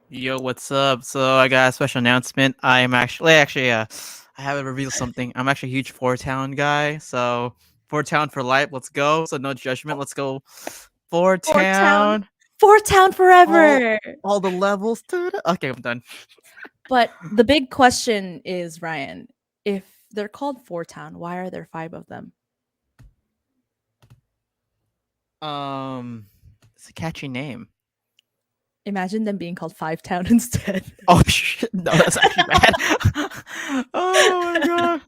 Yo, what's up? So I got a special announcement. I'm actually, I have to reveal something. I'm actually a huge Four Town guy. So Four Town for life. Let's go. So no judgment. Let's go. Four Fort Town, Town. Fort Town All forever. all the levels. Okay, I'm done. But the big question is, Ryan, if they're called Fort Town, why are there five of them? It's a catchy name. Imagine them being called Five Town instead. Oh shit! No, that's actually bad. Oh my god.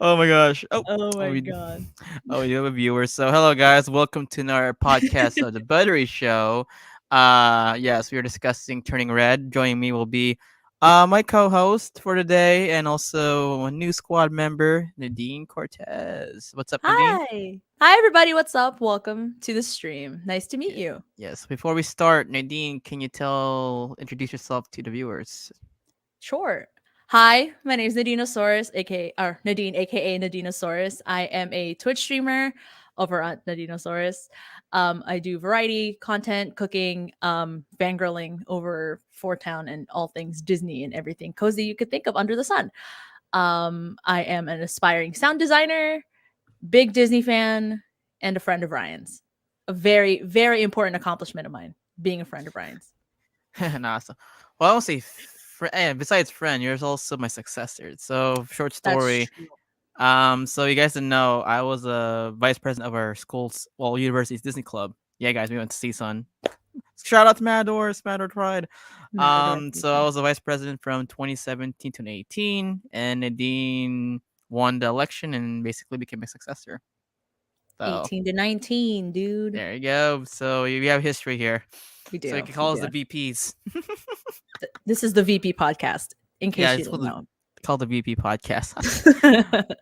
Oh my gosh. Oh Oh, my we, god. we have a viewer. So hello guys, welcome to our podcast of the Buttery Show. Yes, we are discussing Turning Red. Joining me will be my co-host for today and also a new squad member, Nadine Cortez. What's up, Nadine? Hi. Hi, everybody. What's up? Welcome to the stream. Nice to meet Yeah. you. Yes. Before we start, Nadine, can you introduce yourself to the viewers? Sure. Hi, my name is Nadinosaurus, aka or Nadine, aka Nadinosaurus. I am a Twitch streamer over at Nadinosaurus. I do variety content, cooking, fangirling over Four Town and all things Disney and everything cozy you could think of under the sun. I am an aspiring sound designer, big Disney fan, and a friend of Ryan's. A very, very important accomplishment of mine, being a friend of Ryan's. Nah, so, well, I won't say besides friend, you're also my successor. So short That's story. true. So you guys didn't know I was a vice president of our school's university's Disney Club. Yeah, guys, we went to CSUN. Shout out to Matador Pride. Matador So I season. was a vice president from 2017 to 2018, and Nadine won the election and basically became my successor. So 18 to 19, dude. there you go. So we have history here. We So you do. can We call us do. the VPs. This is the VP podcast, in Yeah, case you it's didn't know. called the VP podcast.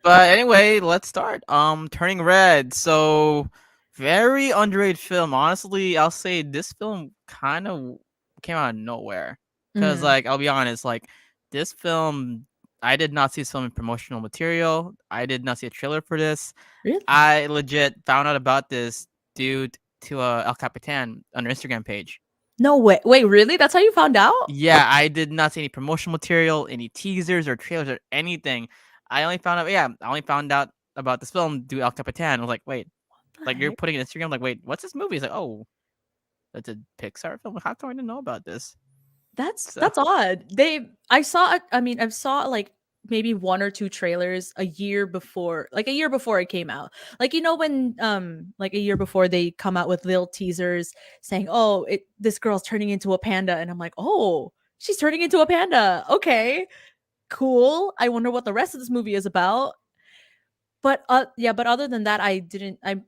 But anyway, let's start. Turning Red. So very underrated film. Honestly, I'll say this film kind of came out of nowhere. Cause Mhm. like I'll be honest, like this film, I did not see this film in promotional material. I did not see a trailer for this. Really? I legit found out about this due to El Capitan on their Instagram page. No way. Wait, really? That's how you found out? Yeah, I did not see any promotional material, any teasers or trailers or anything. I only found out about this film due El Capitan. I was like, wait, What like the you're heck? putting it on Instagram, like, wait, what's this movie? It's like, oh, that's a Pixar film. How come I didn't know about this? That's So that's odd. I saw I mean, I saw like maybe one or two trailers a year before, like a year before it came out. Like when like a year before they come out with little teasers saying, "Oh, this girl's turning into a panda." And I'm like, "Oh, she's turning into a panda. Okay. Cool. I wonder what the rest of this movie is about." But yeah, but other than that, I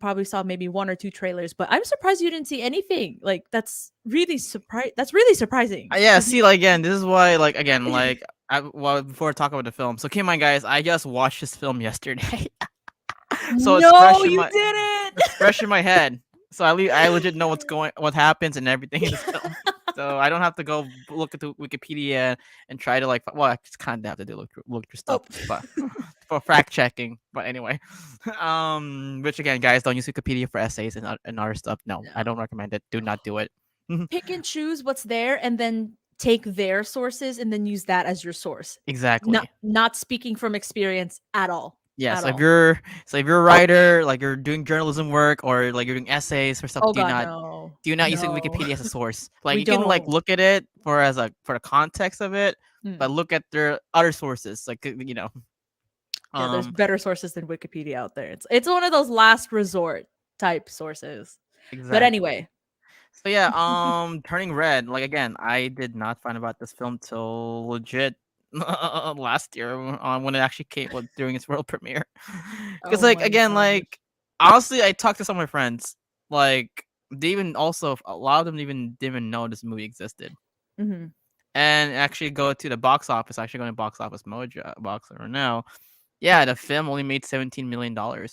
probably saw maybe one or two trailers, but I'm surprised you didn't see anything. Like that's really surprising yeah, cuz see, like again, this is why, like again, like well, before I talk about the film, so keep in mind, guys, I just watched this film yesterday, so No, you didn't. it's fresh in my head. So I legit know what happens and everything in this film. So I don't have to go look at the Wikipedia and try to like. Well, I just kind of have to do look through Oh. stuff, but for fact checking. But anyway, which again, guys, don't use Wikipedia for essays and other stuff. No, I No. don't recommend it. Do not do it. Pick and choose what's there and then take their sources and then use that as your source. Not Exactly. not speaking from experience at all. Yeah, At so all. if you're a writer, like you're doing journalism work or like you're doing essays or stuff, Oh god, no. do not use No. Wikipedia as a source. Like We you can like don't. look at it for the context of it, but Mm. look at their other sources. Like Yeah, there's um better sources than Wikipedia out there. It's one of those last resort type sources. But exactly. anyway. So yeah, Turning Red. Like again, I did not find about this film till legit last year when it actually came during its world premiere. Because Oh like my again, gosh. like honestly, I talked to some of my friends. Like they even also a lot of them even didn't know this movie existed. Mhm. And actually go to the box office. Actually going to box office mojo box right now. Yeah, the film only made $17 million. Oh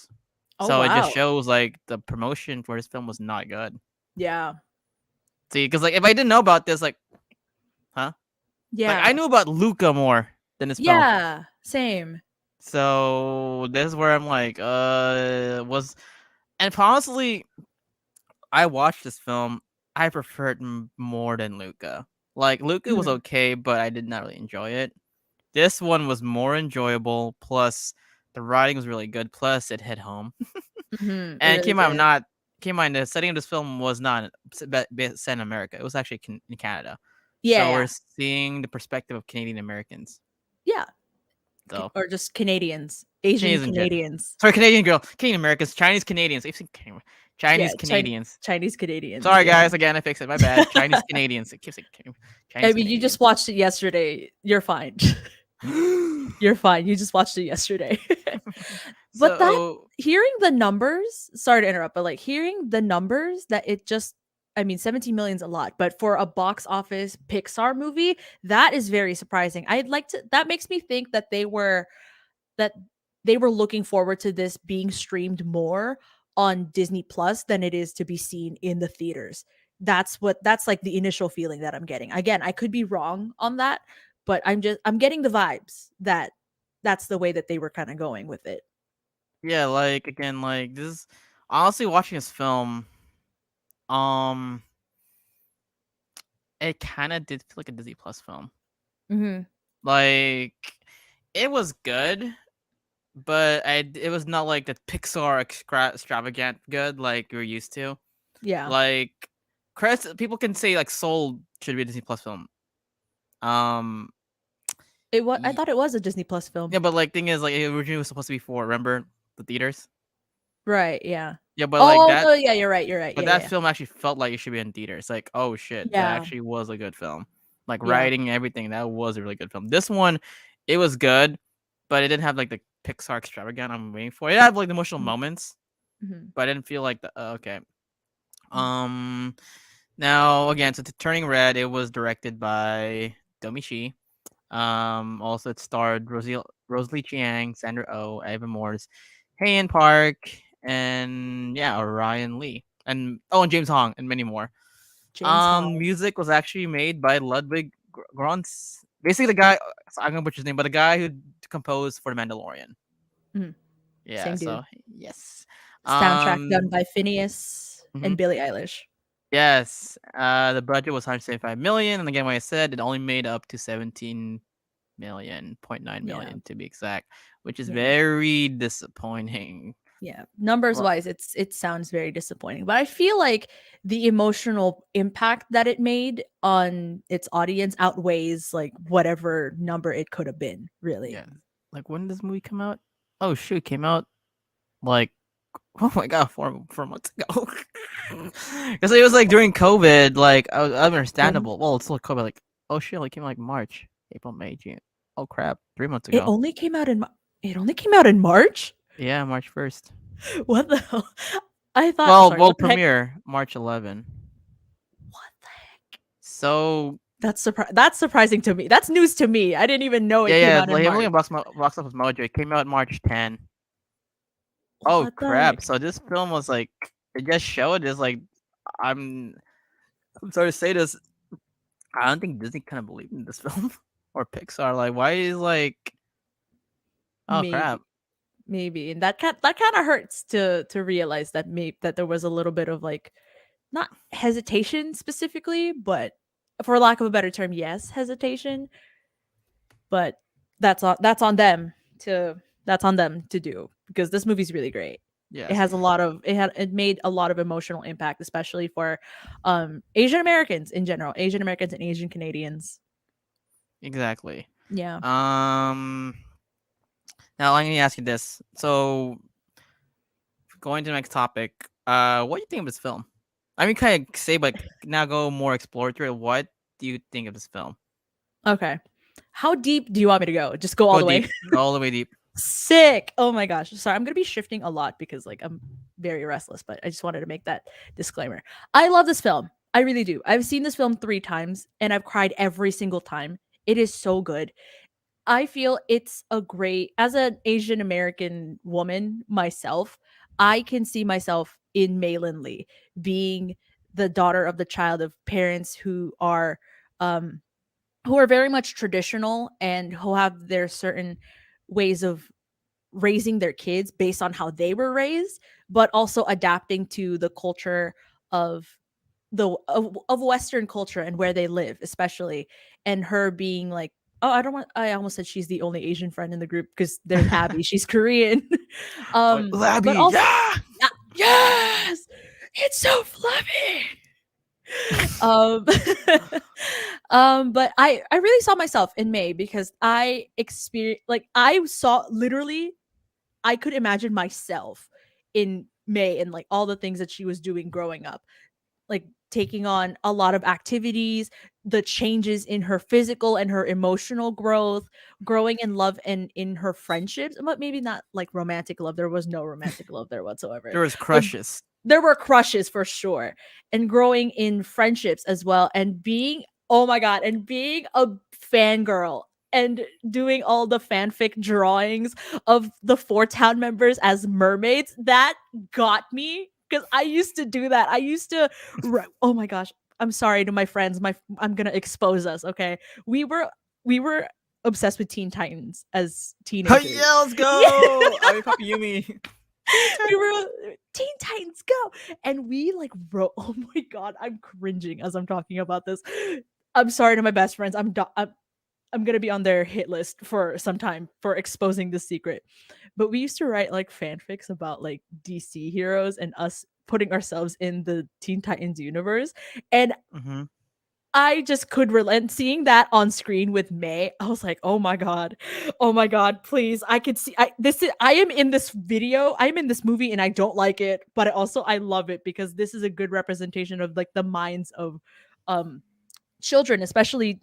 So it just wow. shows like the promotion for this film was not good. Yeah. See, because like if I didn't know about this, like, huh? Like I Yeah. knew about Luca more than this film. Yeah. Same. So this is where I'm like, was and honestly, I watched this film. I preferred more than Luca. Like Luca was Mhm. okay, but I did not really enjoy it. This one was more enjoyable. Plus, the writing was really good. Plus, it hit home. Mhm. It And really did. came out. The setting of this film was not set in America. It was actually in Canada. Yeah, So yeah. we're seeing the perspective of Canadian Americans. Yeah. So Or just Canadians, Asian Canadians in general. Canadians. Sorry, Canadian girl, Canadian Americans, Chinese Canadians. I've seen Yeah, Chinese Canadians. Chinese Canadians, Sorry, yeah. guys. Again, I fixed it. My bad. Chinese Canadians. I keep saying I Chinese mean, you just Canadians. watched it yesterday. You're fine. You're fine. You just watched it yesterday. But that So hearing the numbers, sorry to interrupt, but like hearing the numbers that it just I mean 17 million is a lot, but for a box office Pixar movie, that is very surprising. I'd like to that makes me think that they were looking forward to this being streamed more on Disney Plus than it is to be seen in the theaters. That's like the initial feeling that I'm getting. Again, I could be wrong on that, but I'm getting the vibes that that's the way that they were kind of going with it. yeah, like again, like this is honestly watching this film. Um, it kind of did feel like a Disney Plus film. Mhm. Like it was good, but it was not like the Pixar extravagant good like you're used to. Yeah. Like, credits people can say like Soul should be a Disney Plus film. Um, I y- thought it was a Disney Plus film. yeah, but like thing is like it originally was supposed to be for remember the theaters. Right, yeah. Yeah, but like Oh, that, no, yeah, you're right, you're right. but Yeah, that yeah. film actually felt like it should be in theaters. Like, oh shit, that Yeah. actually was a good film. Like Yeah. writing and everything, that was a really good film. This one, it was good, but it didn't have like the Pixar extravagant I'm waiting for. It had like the emotional Mhm. moments, Mhm. but I didn't feel like the okay. Mhm. Um, Now again, so Turning Red, it was directed by Domi Shi. Also it starred Rosalie Chiang, Sandra Oh, Ava Morse, Hayan Park, and yeah, Orion Lee, and and James Hong, and many more. James Hong. Music was actually made by Ludwig Grons. Basically, the guy I'm gonna butcher his name, but the guy who composed for The Mandalorian. Mhm. Yeah. Same dude. So yes. Soundtrack done Um. by Phineas and mhm. Billie Eilish. Yes. The budget was 175 million, and again, like I said, it only made up to 17 million, point nine Yeah. million to be exact, which is Yeah. very disappointing. Yeah. Numbers Well, wise, it sounds very disappointing. But I feel like the emotional impact that it made on its audience outweighs like whatever number it could have been, really. yeah. Like when did this movie come out? Oh shoot, it came out like oh my god, 4 months ago. Because it was like during COVID, like When understandable. Well, it's still COVID. Like oh shit, like came out like March, April, May, June. Oh crap, 3 months it ago. only came out in it only came out in March? Yeah, March 1st. What the hell? I thought Well, sorry, world what the heck? premiere March 11. What the heck? So That's surprising to me. That's news to me. I didn't even know it yeah, came yeah. out in Like March. looking at box office Mojo, it came out March 10. Oh What the crap! heck? So this film was like it just showed is like I'm I'm sorry to say this. I don't think Disney kind of believed in this film or Pixar. Like why is like oh crap? Maybe. Maybe. And that kind of hurts to realize that that there was a little bit of like not hesitation specifically, but for lack of a better term, yes, hesitation, but that's on them to that's on them to do because this movie's really great. It Yes, has a lot of it made a lot of emotional impact, especially for Asian Americans in general, Asian Americans and Asian Canadians. exactly. Yeah. Um. Now let me ask you this. So going to the next topic. What do you think of this film? I mean, kind of say, but now go more exploratory. What do you think of this film? Okay. How deep do you want me to go? Just go all Go the way. deep. Go all the way deep. Sick. Oh my gosh. Sorry, I'm going to be shifting a lot because like I'm very restless, but I just wanted to make that disclaimer. I love this film. I really do. I've seen this film 3 times and I've cried every single time. It is so good. I feel it's a great as an Asian American woman myself, I can see myself in Maylin Lee being the daughter of the child of parents um who are very much traditional and who have their certain ways of raising their kids based on how they were raised, but also adapting to the culture of of Western culture and where they live, especially, and her being like, oh, I don't want. I almost said she's the only Asian friend in the group because there's Abby. She's Korean. Oh, But Labby, also, yeah. yeah, yes, it's so fluffy. um but I really saw myself in May because I experienced, like, I saw literally, I could imagine myself in May and like all the things that she was doing growing up, like taking on a lot of activities, the changes in her physical and her emotional growth, growing in love and in her friendships, but maybe not like romantic love. There was no romantic love there whatsoever. There was But crushes. there were crushes for sure, and growing in friendships as well, and being, oh my god, and being a fangirl and doing all the fanfic drawings of the four town members as mermaids. That got me because I used to do that. I used to oh my gosh, I'm sorry to my friends, I'm gonna expose us, okay? We were obsessed with Teen Titans as teenagers. Yeah, let's Yeah. go. Abi Papi Yumi. Teen We Titans. were Teen Titans Go, and we like wrote. Oh my god, I'm cringing as I'm talking about this. I'm sorry to my best friends. I'm gonna be on their hit list for some time for exposing this secret. But we used to write like fanfics about like DC heroes and us putting ourselves in the Teen Titans universe, and Mm-hmm. I just could relent seeing that on screen with May. I was like, "Oh my god. Oh my god, please. I could see I am in this video. I'm in this movie and I don't like it, but also I love it because this is a good representation of like the minds of um children, especially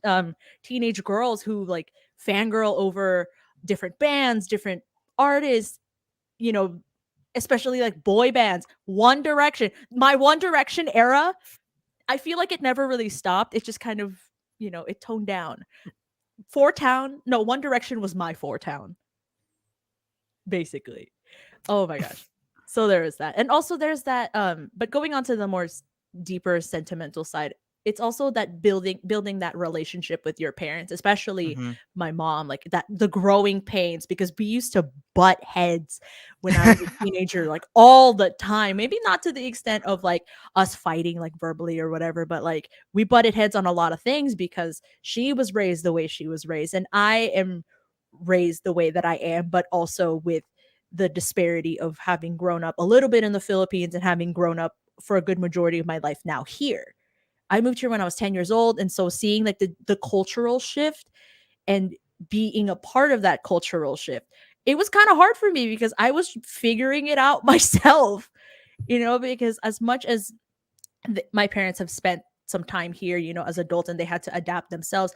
teenage girls who like fangirl over different bands, different artists, you know, especially like boy bands. One Direction. My One Direction era, I feel like it never really stopped. It just kind of, it toned down. Four Town, no, One Direction was my Four Town, basically. Oh my gosh. So there is that. And also there's that but going on to the more deeper sentimental side, it's also that building that relationship with your parents, especially Mm-hmm. my mom, like that the growing pains, because we used to butt heads when I was a teenager, like all the time. Maybe not to the extent of like us fighting like verbally or whatever, but like we butted heads on a lot of things because she was raised the way she was raised and I am raised the way that I am, but also with the disparity of having grown up a little bit in the Philippines and having grown up for a good majority of my life now here. I moved here when I was 10 years old. And so seeing like the cultural shift and being a part of that cultural shift, it was kind of hard for me because I was figuring it out myself, because as much as my parents have spent some time here, as adults, and they had to adapt themselves,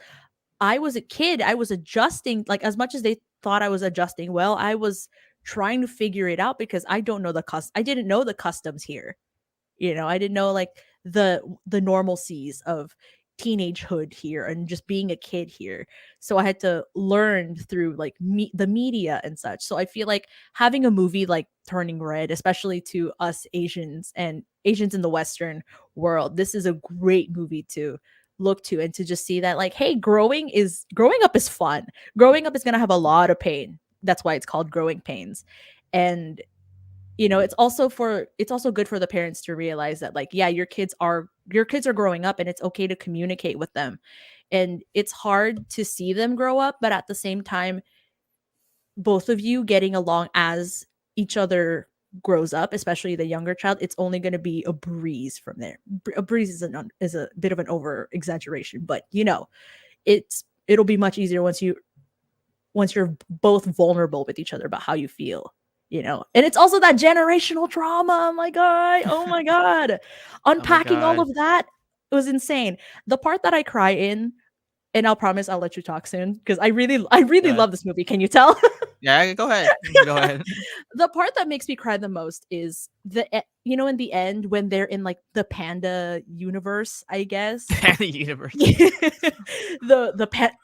I was a kid. I was adjusting, like as much as they thought I was adjusting well, I was trying to figure it out because I didn't know the customs here. I didn't know like the normalcies of teenagehood here and just being a kid here. So I had to learn through like the media and such. So I feel like having a movie like Turning Red, especially to us Asians and Asians in the Western world, this is a great movie to look to and to just see that like, hey, growing up is fun. Growing up is going to have a lot of pain. That's why it's called Growing Pains. And it's also good for the parents to realize that like, yeah, your kids are growing up and it's okay to communicate with them. And it's hard to see them grow up, but at the same time, both of you getting along as each other grows up, especially the younger child, it's only going to be a breeze from there. A breeze is a bit of an over exaggeration, but it'll be much easier once you're both vulnerable with each other about how you feel. And it's also that generational trauma. My god, oh my god, Oh my unpacking all god. of that was insane. The part that I cry in, and I'll promise I'll let you talk soon because I really Yeah. love this movie, can you tell? Yeah. Go ahead. Go ahead. The part that makes me cry the most is in the end when they're in like the panda universe, I guess. The universe.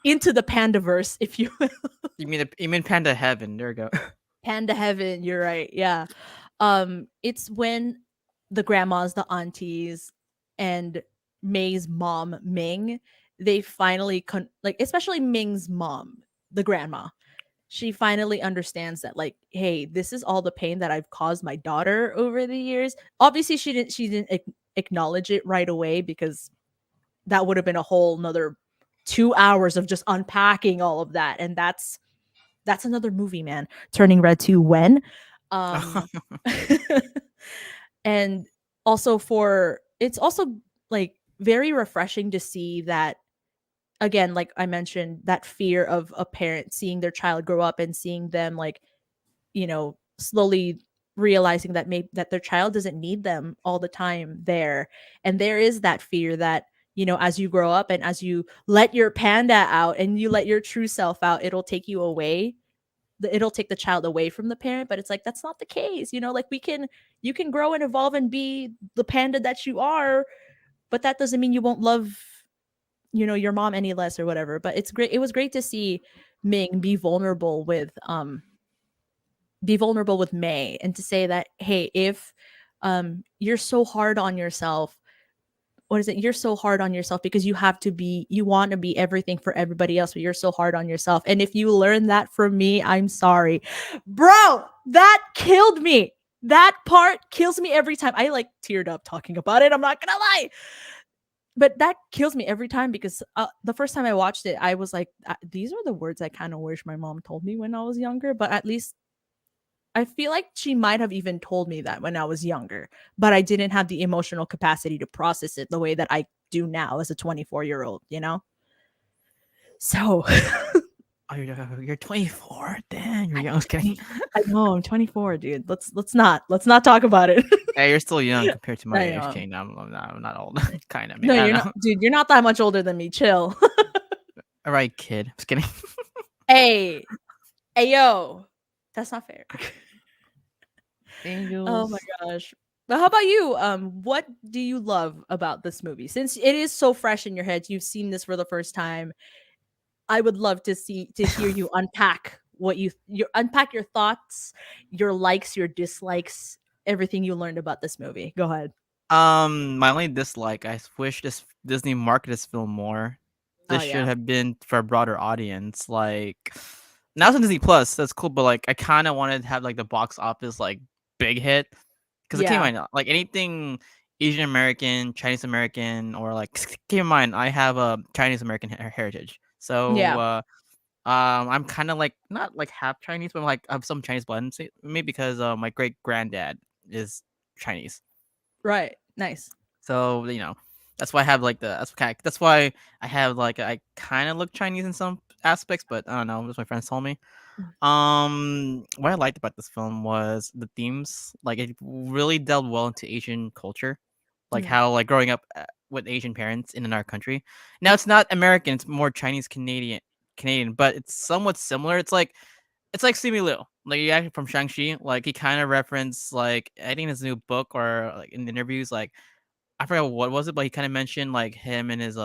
Into the pandaverse, if you You mean Panda Heaven? There we go. Panda heaven, you're right. Yeah. It's when the grandmas, the aunties, and May's mom, Ming, they finally like, especially Ming's mom, the grandma. She finally understands that like, hey, this is all the pain that I've caused my daughter over the years. Obviously she didn't acknowledge it right away, because that would have been a whole nother 2 hours of just unpacking all of that. And that's another movie, man. Turning Red 2, when? Um and also, for it's also like very refreshing to see that, again, like I mentioned, that fear of a parent seeing their child grow up and seeing them, like, slowly realizing that maybe that their child doesn't need them all the time there. And there is that fear that, as you grow up and as you let your panda out and you let your true self out, it'll take you away. It'll take the child away from the parent, but it's like that's not the case. Like, you can grow and evolve and be the panda that you are, but that doesn't mean you won't love, your mom any less or whatever. But it's great. It was great to see Ming be vulnerable with May, and to say that, hey, if you're so hard on yourself, what is it? You're so hard on yourself because you want to be everything for everybody else, but you're so hard on yourself. And if you learn that from me, I'm sorry. Bro, that killed me. That part kills me every time. I like teared up talking about it. I'm not gonna lie. But that kills me every time, because the first time I watched it, I was like, these are the words I kind of wish my mom told me when I was younger. But at least I feel like she might have even told me that when I was younger, but I didn't have the emotional capacity to process it the way that I do now as a 24-year-old. So Oh, you're 24. Damn, you're I'm young. I was kidding. 20 I know I'm 24, dude. Let's not talk about it. Hey, you're still young compared to my I age, know. Kane. I'm not old. kind of. I mean, No, I you're don't not, know. dude. You're not that much older than me. Chill. All right, kid. Just kidding. Hey, hey, yo, that's not fair. Oh my Angels. gosh. But how about you? What do you love about this movie? Since it is so fresh in your head, you've seen this for the first time. I would love to hear you unpack unpack your thoughts, your likes, your dislikes, everything you learned about this movie. Go ahead. My only dislike, I wish this Disney marketed this film more. Oh This should yeah. have been for a broader audience. Like, now it's on Disney Plus. That's cool, but like, I kind of wanted to have like the box office like big hit because it came Yeah. in mind like anything Asian American, Chinese American, or like keep in mind I have a Chinese American heritage, so Yeah. I'm kind of like not like half Chinese, but like I have some Chinese blood, maybe because my great granddad is Chinese. Right. Nice. So that's why I have like that's why I have like I kind of look Chinese in some aspects, but I don't know. As my friends told me. Mm. What I liked about this film was the themes. Like it really delved well into Asian culture, like Mm. how like growing up with Asian parents in our country. Now it's not American; it's more Chinese Canadian, but it's somewhat similar. It's like Simu Liu, like he actually from Shang-Chi. Like he kind of referenced like I think in his new book or like in interviews like I forgot what was it, but he kind of mentioned like him and his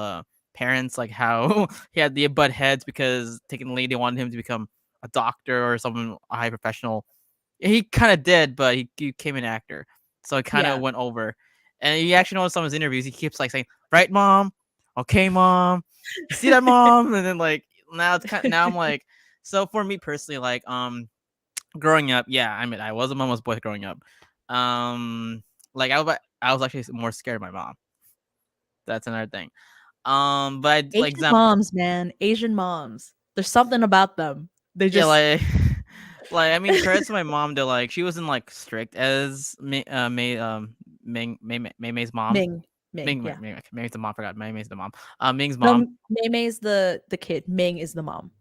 parents, like how he had the butt heads because technically they wanted him to become a doctor or someone a high professional. He kind of did, but he became an actor, so it kind of Yeah. went over. And you actually know in some of his interviews, he keeps like saying, "Right, mom? Okay, mom. You see that, mom?" And then like now I'm like, so for me personally, like growing up, yeah, I mean, I was a mama's boy growing up. Like I was actually more scared of my mom. That's another thing. But like Asian example, moms, man. Asian moms. There's something about them. They yeah, just like I mean, credits to my mom. To like, she wasn't like strict as May's mom. Ming. Ming. Yeah. May's the mom. I forgot May's the mom. Ming's No, mom. Mei Mei's the kid. Ming is the mom.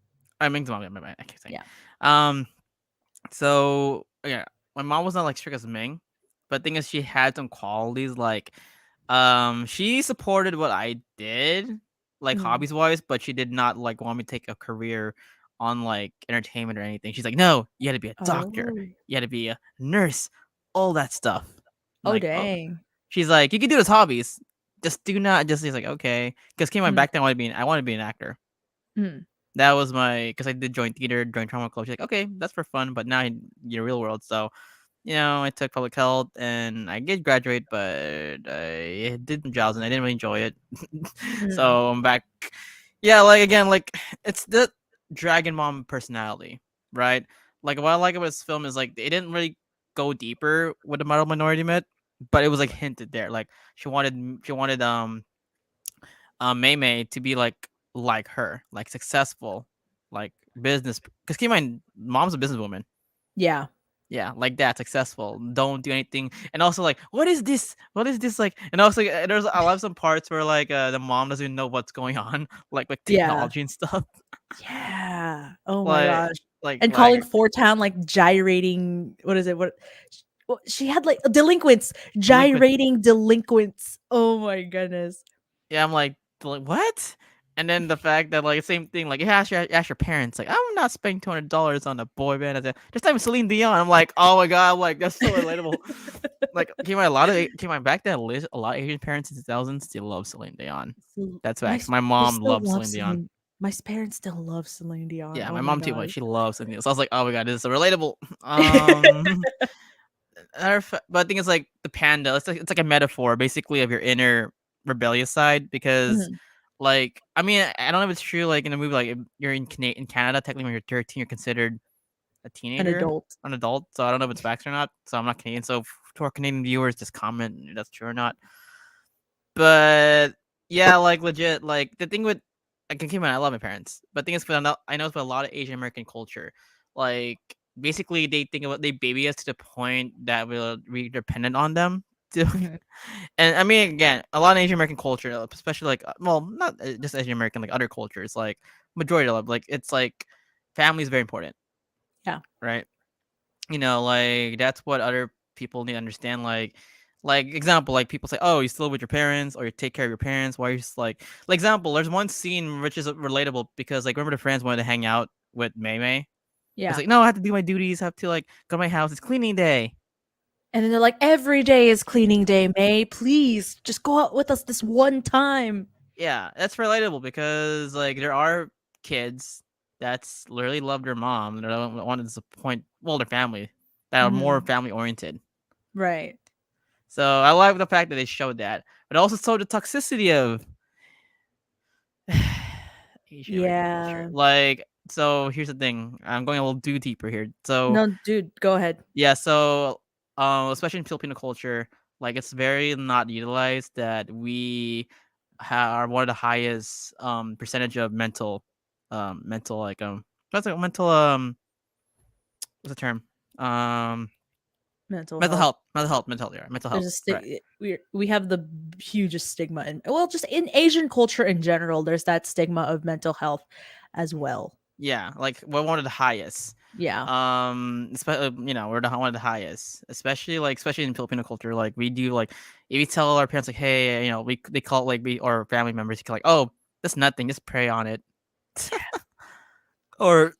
Ming's mom. Yeah, I keep saying. Yeah. Um, so yeah, my mom was not like strict as Ming, but the thing is, she had some qualities like she supported what I did, like Mm. hobbies wise, but she did not like want me to take a career on like entertainment or anything. She's like, no, you had to be a doctor, Oh. you had to be a nurse, all that stuff. I'm Oh like, oh, dang. she's like, you can do those hobbies, just do not. Just he's like, okay, because came on Mm. back then, I wanted to be an actor. Mm. That was my because I did join theater, join drama club. She's like, okay, that's for fun, but now in your real world, so I took public health and I did graduate, but I did jobs and I didn't really enjoy it. Mm. So I'm back. Yeah, like again, like it's the Dragon Mom personality, right? Like what I like about this film is like they didn't really go deeper with the model minority myth. but it was like hinted there. Like she wanted Mei Mei to be like her, like successful, like business. Because keep in mind, mom's a businesswoman. Yeah. Yeah, like that, successful. Don't do anything. And also like, what is this? What is this like? And also there's I love some parts where the mom doesn't even know what's going on, like with Yeah. technology and stuff. Yeah. Oh my like gosh. like And calling like Four Town like gyrating. What is it? She had like delinquents, delinquent. gyrating delinquents. Oh my goodness. Yeah, I'm like what? And then the fact that like same thing, like ask your parents, like I'm not spending $200 on a boy band. Just time Celine Dion. I'm like, oh my god, like that's so relatable. Like came on back then. A lot of Asian parents in the 2000s still love Celine Dion. So That's my facts. s My they mom still loves love Celine Dion. Celine my parents still love Celine Dion. Yeah, Oh my my mom too. Like gosh. she loves Celine Dion. So I was like, oh my god, this is so relatable. But I think it's like the panda. It's like a metaphor, basically, of your inner rebellious side. Because, Mhm. like, I mean, I don't know if it's true. Like in a movie, like if you're in Canada, technically when you're 13, you're considered a An teenager, adult. an adult. So I don't know if it's facts or not. So I'm not Canadian. So to our Canadian viewers, just comment if that's true or not. But yeah, like legit, like the thing with I can keep in mind, I love my parents, but the thing is, I know it's with a lot of Asian American culture, like basically they baby us to the point that we're dependent on them. To, Mhm. and I mean, again, a lot of Asian American culture, especially like well, not just Asian American, like other cultures, like majority of them, like it's like family is very important, Yeah. right? Like that's what other people need to understand. Like example, like people say, "Oh, you still live with your parents, or you take care of your parents." Why are you just like example? There's one scene which is relatable because like remember the friends wanted to hang out with Mei Mei. It's Yeah. like, no, I have to do my duties. I have to like go to my house. It's cleaning day. And then they're like, "Every day is cleaning day, May. Please just go out with us this one time." Yeah, that's relatable because like there are kids that's literally love their mom and don't want to disappoint their family that are more Mhm. family oriented. Right. So I like the fact that they showed that, but also showed the toxicity of Asian American culture. Yeah. Like, so here's the thing. I'm going a little too deeper here. So No, dude, go ahead. yeah, so especially in Filipino culture, like it's very not utilized that we are one of the highest percentage of mental what's like mental what's the term um Mental mental health. health mental health mental health yeah, mental There's health a correct. we have the hugest stigma, and well, just in Asian culture in general, there's that stigma of mental health as well. Yeah, like we're one of the highest. Yeah. Especially we're one of the highest, especially in Filipino culture. Like we do like if we tell our parents like, hey, we they call it like we or family members like, oh, that's nothing, just pray on it, or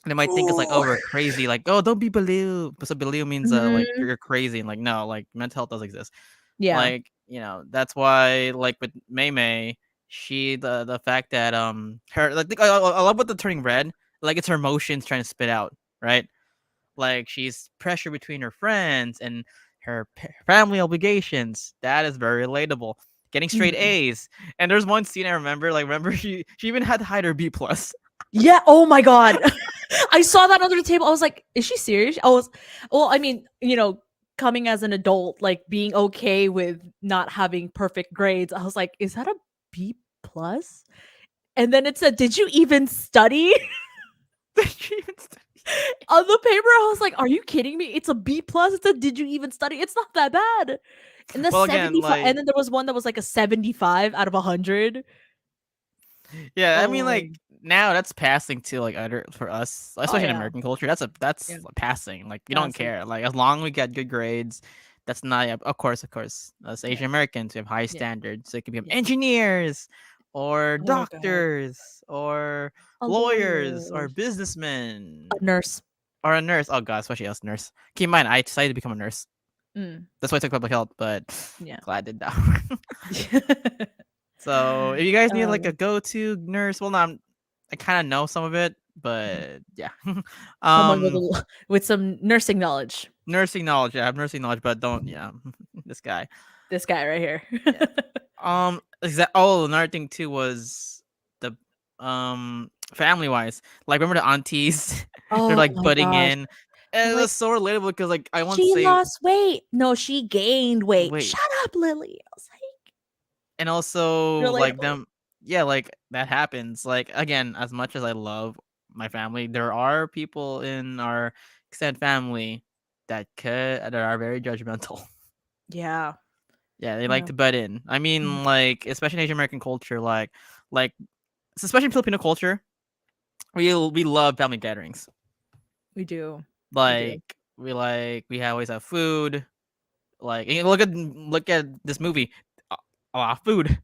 they might think it's like, Ooh. oh, we're crazy, like, oh, don't be believe. So believe means like Mhm. you're crazy, and like no, like mental health does exist. Yeah. Like that's why like with Mei Mei, she the fact that her like I love what the turning red, like it's her emotions trying to spit out, right? Like she's pressure between her friends and her family obligations. That is very relatable. Getting straight Mhm. A's, and there's one scene I remember. Like remember she even had to hide her B plus. Yeah, oh my god. I saw that under the table. I was like, "Is she serious?" Well, I mean, coming as an adult, like being okay with not having perfect grades, I was like, "Is that a B plus?" And then it said, "Did you even study?" She even On the paper, I was like, "Are you kidding me? It's a B plus." It said, "Did you even study?" It's not that bad. And the well, again, 75, and like then there was one that was like a 75 out of 100. yeah, I mean, Oh, like now that's passing to like other for us, oh especially in yeah, American culture. That's yeah, passing. Like we don't passing. care. Like as long as we get good grades, that's not. Yeah, of course. As Yeah, Asian Americans, we have high yeah, standards. So it can become yeah. engineers, or Oh god, doctors, or a lawyers, or lawyer, businessmen, a nurse. or a nurse. Oh god, especially us nurse. Keep in mind, I decided to become a nurse. Mm, That's why I took public health, but yeah. glad I did that. So if you guys need like a um, go-to nurse, well, not I kind of know some of it, mhm. but yeah. Someone with um, with some nursing knowledge. nursing knowledge. Yeah, I have nursing knowledge, but don't. Yeah, this guy. This guy right here. Yeah. Oh, another thing too was the family wise. Like remember the aunties? They're Oh like my butting gosh. in. And I'm it like, was so relatable because like I won't she say lost weight. No, she gained weight. wait. Shut up, Lily. I was like, And also like relatable. them yeah, like that happens. Like again, as much as I love my family, there are people in our extended family that are very judgmental. Yeah. Yeah, they like Yeah. to butt in. I Mhm. mean, like especially in Asian American culture, like especially in Filipino culture, we love family gatherings. We do. We do. Like we always have food. Like and look at this movie, a, a lot of food,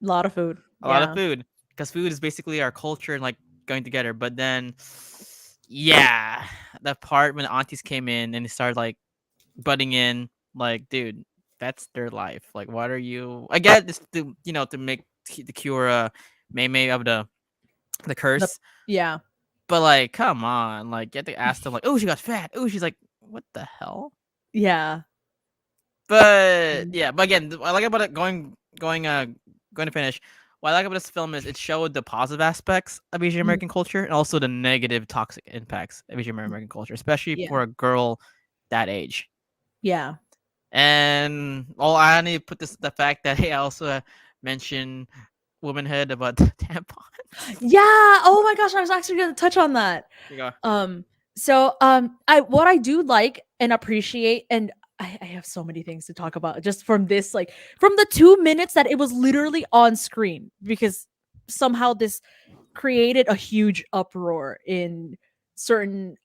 A lot of food. a lot of Yeah. food, because food is basically our culture and like going together. But then, yeah, that part when the aunties came in and they started like butting in, like, dude, that's their life. Like, what are you? I get this to to make the cure May May of the The curse, yeah. but like, come on, like, you have to ask them like, oh, she got fat. Oh, she's like, what the hell? Yeah. But Mm. yeah, but again, I like about it going to finish. What I like about this film is it showed the positive aspects of Asian Mhm. American culture and also the negative toxic impacts of Asian American culture, especially Yeah. for a girl that age. Yeah. And I need to put this the fact that hey, I also mentioned womanhood about the tampons. Yeah. Oh my gosh, I was actually gonna touch on that. You go. Um, so I what I do like and appreciate, and I have so many things to talk about just from this, like from the 2 minutes that it was literally on screen, because somehow this created a huge uproar in certain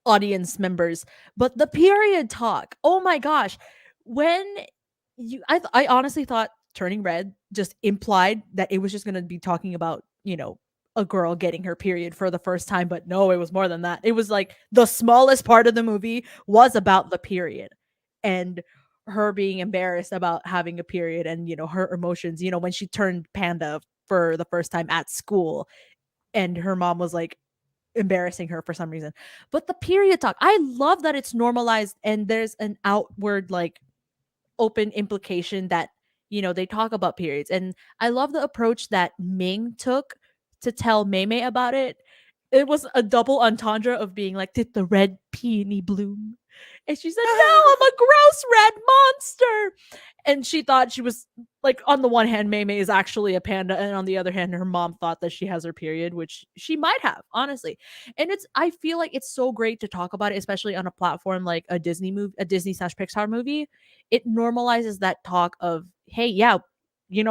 audience members. But the period talk, oh my gosh, when I honestly thought Turning Red just implied that it was just going to be talking about, a girl getting her period for the first time, but no, it was more than that. It was like the smallest part of the movie was about the period and her being embarrassed about having a period, and her emotions, when she turned panda for the first time at school, and her mom was like embarrassing her for some reason. But the period talk, I love that it's normalized and there's an outward, like, open implication that, they talk about periods. And I love the approach that Ming took to tell Mei about it. It was a double entendre of being like, did the red peony bloom? And she said, no, I'm a gross red monster. And she thought she was, like, on the one hand, Mei is actually a panda, and on the other hand, her mom thought that she has her period, which she might have, honestly. And I feel like it's so great to talk about it, especially on a platform like a Disney slash Pixar movie. It normalizes that talk of, hey, yeah,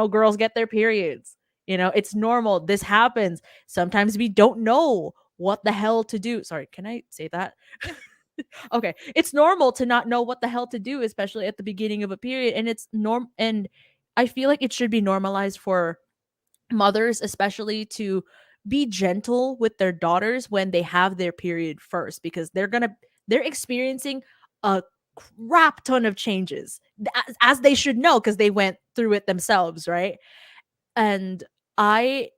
girls get their periods. It's normal. This happens. Sometimes we don't know what the hell to do. Sorry, can I say that? Yeah. Okay, it's normal to not know what the hell to do, especially at the beginning of a period, and it's norm and I feel like it should be normalized for mothers, especially, to be gentle with their daughters when they have their period first, because they're experiencing a crap ton of changes, as they should know, because they went through it themselves, right? And I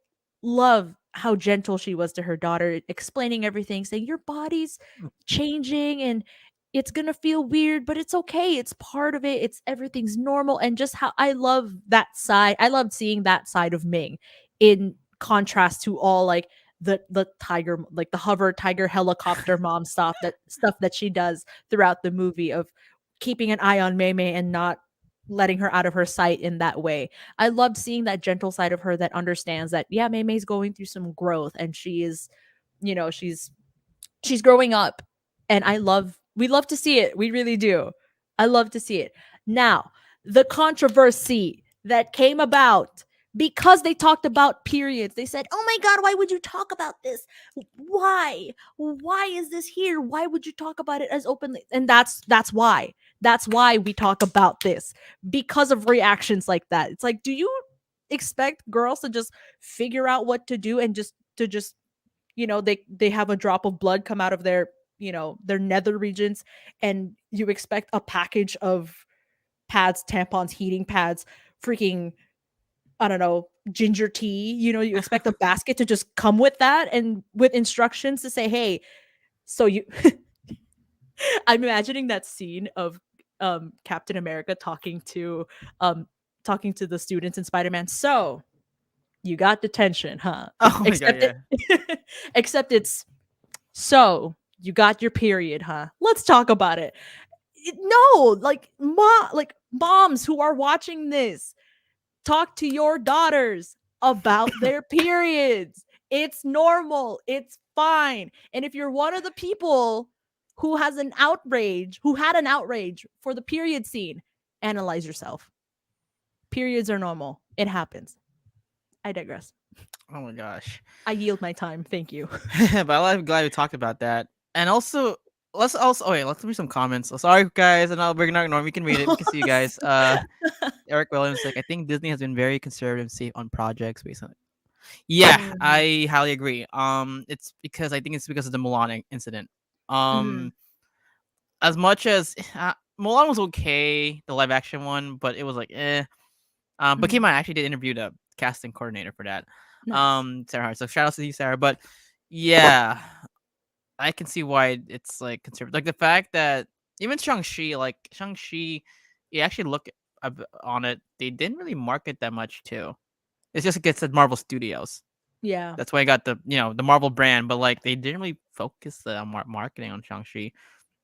love how gentle she was to her daughter, explaining everything, saying, your body's changing and it's going to feel weird, but it's okay. It's part of it. It's everything's normal. And just how I love that side. I loved seeing that side of Ming in contrast to all, like, the tiger, like the hover tiger helicopter mom stuff that she does throughout the movie, of keeping an eye on Mei Mei and not letting her out of her sight in that way. I loved seeing that gentle side of her that understands that, yeah, Mei Mei's going through some growth, and she is, she's growing up. And we love to see it. We really do. I love to see it. Now, the controversy that came about because they talked about periods. They said, "Oh my god, why would you talk about this? Why? Why is this here? Why would you talk about it as openly?" And that's why. That's why we talk about this, because of reactions like that. It's like, do you expect girls to just figure out what to do, and just they have a drop of blood come out of their nether regions, and you expect a package of pads, tampons, heating pads, freaking, I don't know, ginger tea, you expect a basket to just come with that, and with instructions to say, hey, so you I'm imagining that scene of Captain America um talking to the students in Spider-Man. So you got detention, huh? Oh my god, Except yeah. it except it's, so You got your period, huh? Let's talk about it. No, like moms who are watching this, talk to your daughters about their periods. It's normal. It's fine. And if you're one of the people who had an outrage for the period scene, analyze yourself. Periods are normal. It happens. I digress. Oh my gosh. I yield my time. Thank you. But I'm glad we talked about that. And also, let's also oh wait, let's read some comments. So sorry guys, and we're not ignoring. We can read it. We can see you guys. Eric Williams like I think Disney has been very conservative and safe on projects recently. Yeah, Mhm, I highly agree. It's because I think it's because of the Mulan incident. mhm, Um, as much as Mulan was okay, the live action one, but it was like eh. But keep in mhm. mind, I actually did interview the casting coordinator for that. Nice. Sarah Hart. So shout out to you, Sarah. But yeah, I can see why it's like conservative. Like the fact that even Shang-Chi, you actually look on it, they didn't really market that much too. It's just it said Marvel Studios. Yeah. That's why I got the Marvel brand, but like they didn't really focus the marketing on Shang-Chi.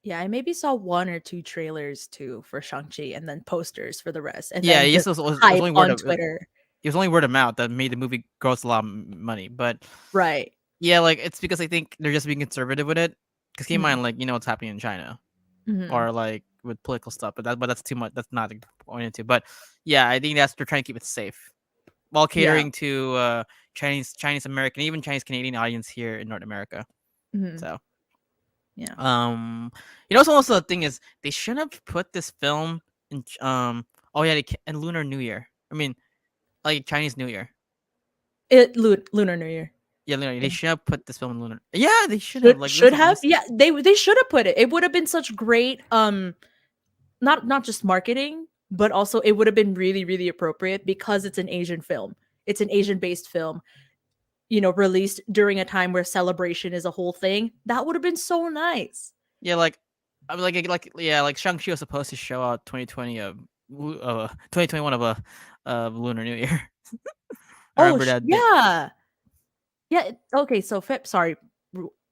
Yeah, I maybe saw one or two trailers too for Shang-Chi and then posters for the rest and Yeah, then it just was hype only on Twitter. it was only word of mouth that made the movie gross a lot of money. But Right. yeah, like it's because I think they're just being conservative with it. Because keep in Mhm, mind, like what's happening in China mhm. or like with political stuff, but that's too much. That's not the point into. But yeah, I think that's they're trying to keep it safe while Yeah. catering to Chinese American, even Chinese Canadian audience here in North America. Mhm. So Yeah. what's also the thing is they shouldn't have put this film in oh yeah, and Lunar New Year. I mean, like Chinese New Year. Lunar New Year. Yeah, they Yeah. should have put this film in Lunar. Yeah, they should have. Should Like this should is have? this. Yeah, they should have put it. It would have been such great not just marketing, but also it would have been really really appropriate because it's an Asian film. It's an Asian based film, released during a time where celebration is a whole thing. That would have been so nice. Yeah, like I mean, yeah, like Shang-Chi was supposed to show out 2020 of 2021 of Lunar New Year. I Oh, remember that bit. yeah. Yeah, okay, so sorry,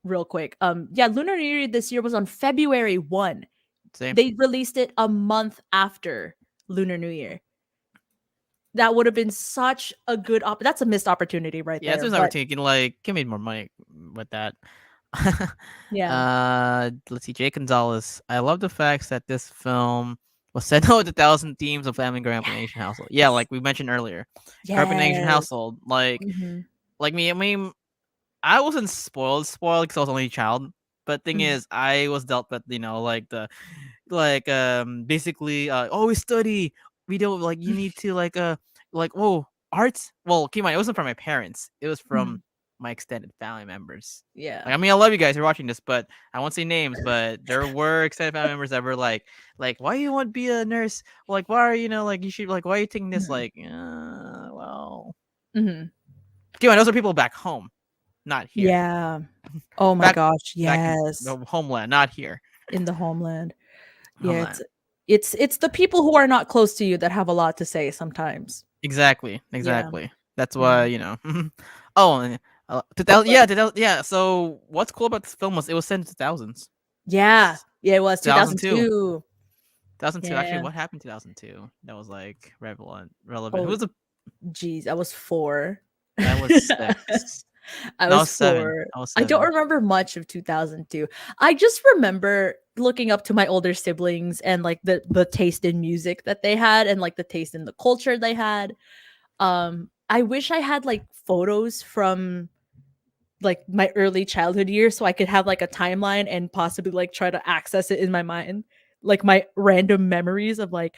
real quick. Yeah, Lunar New Year this year was on February 1. See? They released it a month after Lunar New Year. That would have been such a good that's a missed opportunity right Yeah, it's there. just But opportunity. Like, give me more money with that. yeah. Let's see. Jay Gonzalez. I love the facts that this film was set out with 1,000 themes of family growing up in an Asian household. Yeah, Yes. like we mentioned earlier, grew up in an Asian Yes. household. Mhm. Like me. I mean, I wasn't spoiled because I was only a child. But thing Mhm. is, I was dealt with like the basically always study. We don't like you need to like whoa arts. Well, keep in mind it wasn't from my parents. It was from Mhm. my extended family members. Yeah. Like I mean, I love you guys who are watching this, but I won't say names. But there were extended family members that were like, why you want to be a nurse? Like, why are like you should like why are you taking this? Mhm. Like, well, Mhm. keep in mind those are people back home, not here. Yeah. Oh my Back gosh, back in yes. the homeland, not here. In the homeland. Yeah, Homeland. it's the people who are not close to you that have a lot to say sometimes. Exactly, Yeah. exactly. That's Yeah. why oh, and, Oh, 2000, go yeah, ahead. 2000, yeah. So what's cool about this film was it was set in 2000s. Yeah. Yeah, it was 2002. 2002. 2002. Actually, Yeah. what happened in 2002? That was like relevant. Who Oh, was the geez, I was 4. I was 6. I No, I was was 7. 4. I was I don't 7. remember much of 2002. I just remember looking up to my older siblings and, like, the taste in music that they had and, like, the taste in the culture they had. I wish I had, like, photos from, like, my early childhood years so I could have, like, a timeline and possibly, like, try to access it in my mind. Like, my random memories of, like,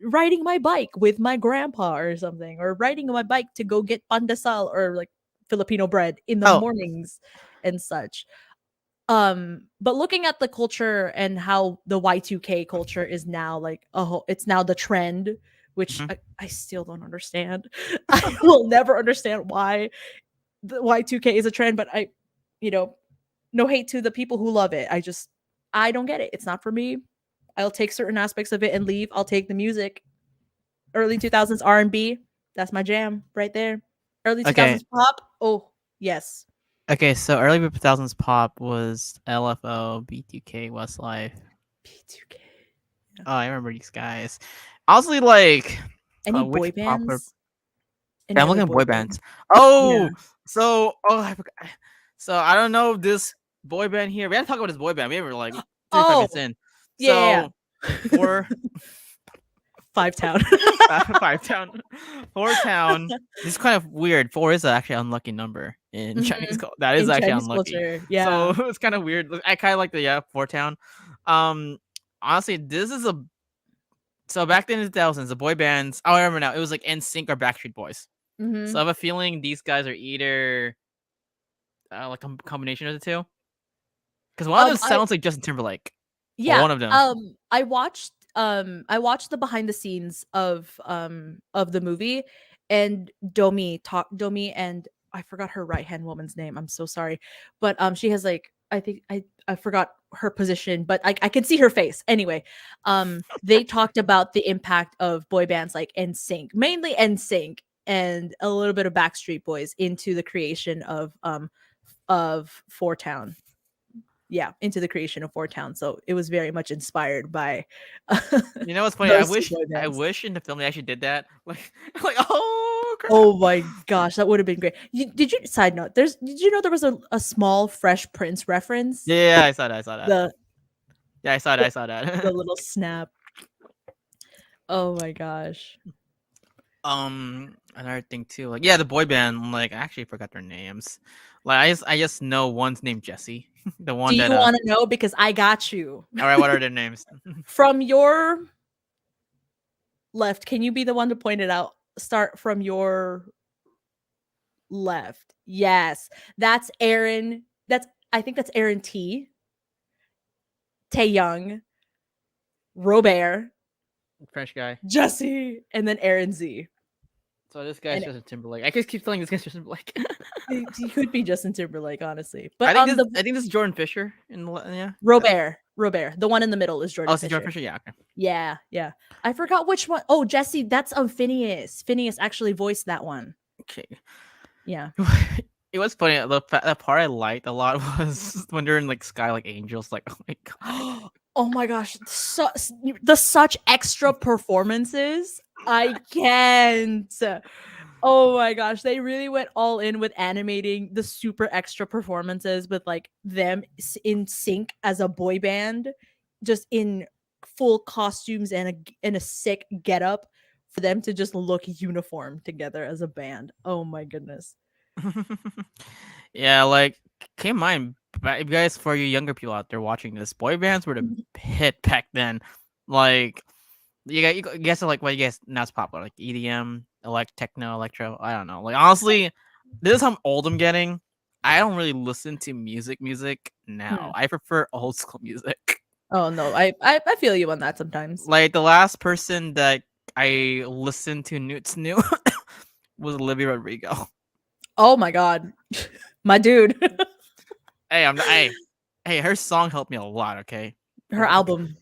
riding my bike with my grandpa or something, or riding my bike to go get pandesal or like Filipino bread in the Oh, mornings and such. But looking at the culture and how the Y2K culture is now like it's now the trend, which mhm. I still don't understand. I will never understand why the Y2K is a trend, but you know, no hate to the people who love it. I don't get it. It's not for me. I'll take certain aspects of it and leave. I'll take the music. Early 2000s R&B, that's my jam right there. Early Okay. 2000s pop, oh, yes. Okay, so early 2000s pop was LFO, B2K, Westlife. B2K. Yeah. Oh, I remember these guys. Honestly, like, Any boy which popular? bands? Any I'm other looking at boy boy bands? bands. Yeah. Oh, I forgot. So I don't know this boy band here. We had to talk about this boy band. We were like 35 minutes Oh, in. yeah. So for Five Town. Five Town, Four Town. This is kind of weird. Four is actually an unlucky number in Chinese. Mhm. That is In actually Chinese unlucky. culture, So yeah. it's kind of weird. I kind of like the Four Town. Um, honestly, this is a so back in the 2000s, the boy bands. Oh, I remember now. It was like NSYNC or Backstreet Boys. So I Mhm. have a feeling these guys are either like a combination of the two. Because one of them I sounds like Justin Timberlake. Or Yeah, one of them. I watched the behind the scenes of the movie, and Domi, and I forgot her right-hand woman's name. I'm so sorry. But she has like, I think I forgot her position, but I can see her face. Anyway, they talked about the impact of boy bands like NSYNC, mainly NSYNC, and a little bit of Backstreet Boys into the creation of Four Town. Yeah, into the creation of Four Town. So it was very much inspired by You know what's funny? those two boy I bands. wish in the film they actually did that. Like, like oh crap. Oh my gosh, that would have been great. Did you side note? Did you know there was a small Fresh Prince reference? Yeah, I saw that. I saw that. The Yeah, I saw that. I saw the that. little snap. Oh my gosh. Another thing too, like yeah, the boy band. Like I actually forgot their names. Like I just know one's named Jesse. The Do one you that want to know? Because I got you. All right, what are their names? From your left, can you be the one to point it out? Start from your left. Yes. That's Aaron. I think that's Aaron T. Taeyong, Robert, French guy. Jesse, and then Aaron Z. So this guy's And Justin Timberlake. I just keep telling this guy's Justin Timberlake. he could be Justin Timberlake, honestly. But the I think this is Jordan Fisher yeah. Robert, the one in the middle is Oh, Jordan it's Jordan Fisher. Fisher. Yeah. Okay. Yeah, yeah. I forgot which one. Oh, Jesse, that's Phineas. Phineas actually voiced that one. Okay. Yeah. It was funny. The part I liked a lot was when they're in like Sky like Angels. Like, oh my god. Oh my gosh, the such extra performances. I can't. Oh my gosh, they really went all in with animating the super extra performances with like them in sync as a boy band, just in full costumes and a sick getup for them to just look uniform together as a band. Oh my goodness. Yeah, like keep in mind, you guys, for you younger people out there watching this, boy bands were the Mhm. hit back then. Like you guys are like what you guys now it's popular like EDM, techno, electro. I don't know. Like honestly, this is how old I'm getting. I don't really listen to music now. Hmm. I prefer old school music. Oh no, I feel you on that sometimes. Like the last person that I listened to new was Olivia Rodrigo. Oh my god, my dude. Hey, hey, her song helped me a lot. Okay, her her album,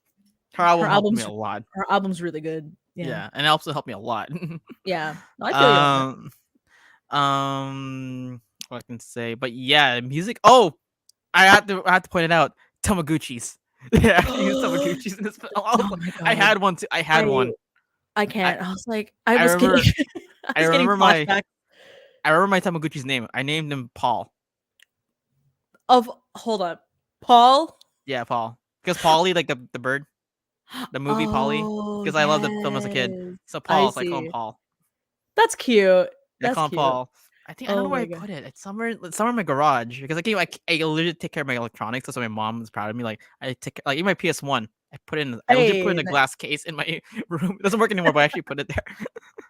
her her album helped me album's a lot. her album's really good. Yeah, Yeah, and it also helped me a lot. yeah. No, I feel you on that. um, what I can say, but yeah, music. Oh, I had to point it out. Tamaguchis. They actually used Tamaguchis in this film. Oh my I god, had one too. I had I one. I I can't. I was like, I I was getting, remember I I was getting remember my flashbacks I remember my Tamaguchi's name. I named him Paul. of hold up, Paul. Yeah, Paul. Because Polly, like the bird, the movie Polly. Oh Because I loved the film as a kid. yes, So I Paul, so I call him see. Paul. That's cute. I That's call him cute. Paul. I don't know Oh where I my god. put it. It's somewhere in my garage because I literally take care of my electronics. So my mom is proud of me. Like I take like even my PS1. I legit put it in Hey, a glass case in my room. It doesn't work anymore, but I actually put it there.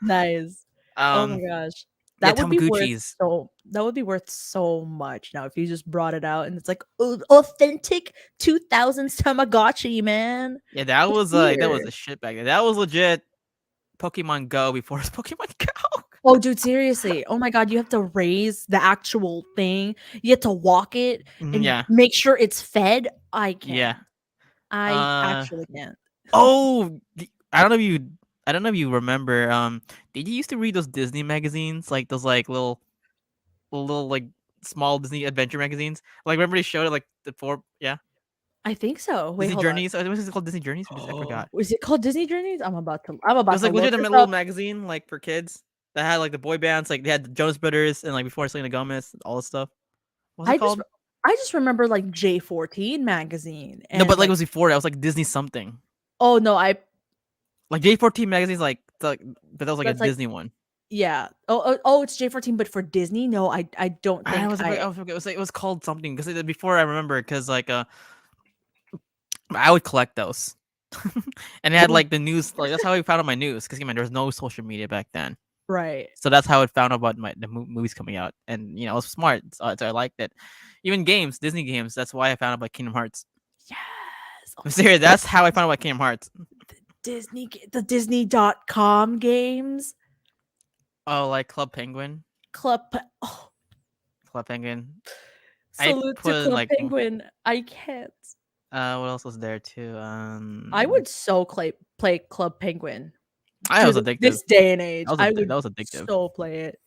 nice. Oh my um, gosh. yeah, That would be worth Tamaguchis. so much now if you just brought it out and it's like authentic 2000s Tamagotchi, man. Yeah, It's that was here. a shit back then. That was legit Pokemon Go before it's Pokemon Go. Oh, dude, seriously. Oh my god, you have to raise the actual thing. You have to walk it and Yeah, make sure it's fed. I yeah. can't. I Uh actually can't. oh, I don't know if I don't know if you remember. Did you used to read those Disney magazines like those like little like small Disney adventure magazines. Like remember they showed it like the four yeah I think so. Wait, Disney hold on. Journeys. Was it called Disney Journeys or I Oh, forgot. is it called Disney Journeys? I'm It about was to like look legit a this little up. magazine like for kids that had like the boy bands. Like they had the Jonas Brothers and like before Selena Gomez, all this stuff. What's it I just called? I just remember like J14 magazine No, but and like it like was before that. It was like Disney something. oh no, I Like J14 magazine's like, but that was like a that's like Disney one. yeah. Oh, it's J14 but for Disney? No, I don't I think was like, I I forget. It was like it was called something because before I remember because like I would collect those, and it had oh, like the news. Like that's how I found out my news because there was no social media back then. right. So that's how I found out about the movies coming out, and I was smart, so I liked it. Even games, Disney games. That's why I found out about Kingdom Hearts. Yes. Oh I'm my serious. That's how I found out about Kingdom Hearts. The Disney.com games. Oh, like Club Penguin. Oh, Club Penguin. I salute to put in Club like Penguin. I can't. what else was there too? I would so play Club Penguin I to was addictive. this day and age. I That would was addictive. so play it.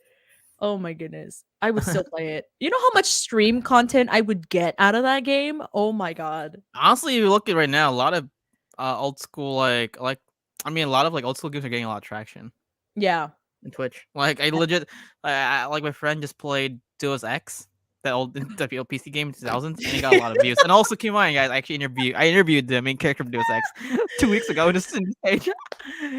Oh my goodness. I would still play it. You know how much stream content I would get out of that game? Oh my god. Honestly, if you look at right now, a lot of old school I mean, a lot of like old school games are getting a lot of traction Yeah. in Twitch. Like I legit, like my friend just played Deus Ex, that old the PC game in 2000s, and it got a lot of views. And also, keep in mind, guys, I interviewed the main character of Deus Ex 2 weeks ago, just in this page.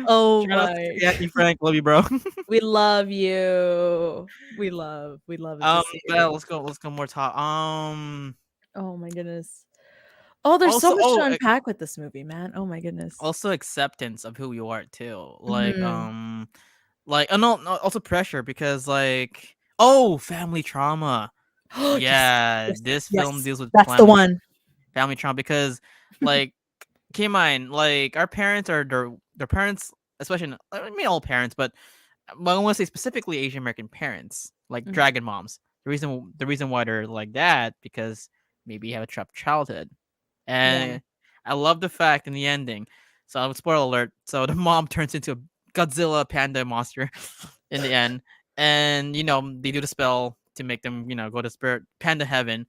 Oh Shout out my. to Anthony Frank, love you, bro. We love you. We love to see But it. let's go more top. Oh my goodness. Oh, there's so Also, much to unpack with this movie, man. Oh my goodness. also acceptance of who you are too. Mhm. Like oh no, also pressure because like oh family trauma. Yes. Yeah, Yes. this film Yes. deals with That's the one. family trauma because like keep in mind like our parents are their parents, especially I mean all parents, but I want to say specifically Asian American parents like Mhm. dragon moms. The reason why they're like that because maybe you have a trapped childhood. Yeah. And I love the fact in the ending. So spoiler alert. So the mom turns into a Godzilla panda monster in the end, and they do the spell to make them go to spirit panda heaven.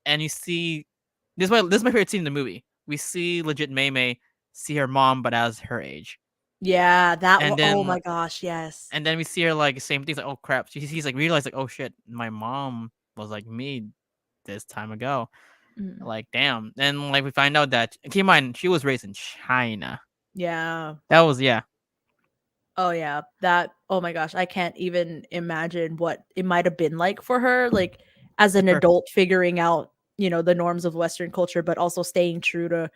And you see this is my favorite scene in the movie. We see legit Mei Mei see her mom, but as her age, Yeah, and oh then my gosh, yes. we see her like same things like oh crap. She's like realize like oh shit, my mom was like me this time ago. Mm. Like, damn. And like we find out that keep in mind she was raised in China. Yeah. That was yeah. Oh yeah. Oh my gosh, I can't even imagine what it might have been like for her, like as an Her adult figuring out, the norms of Western culture, but also staying true to,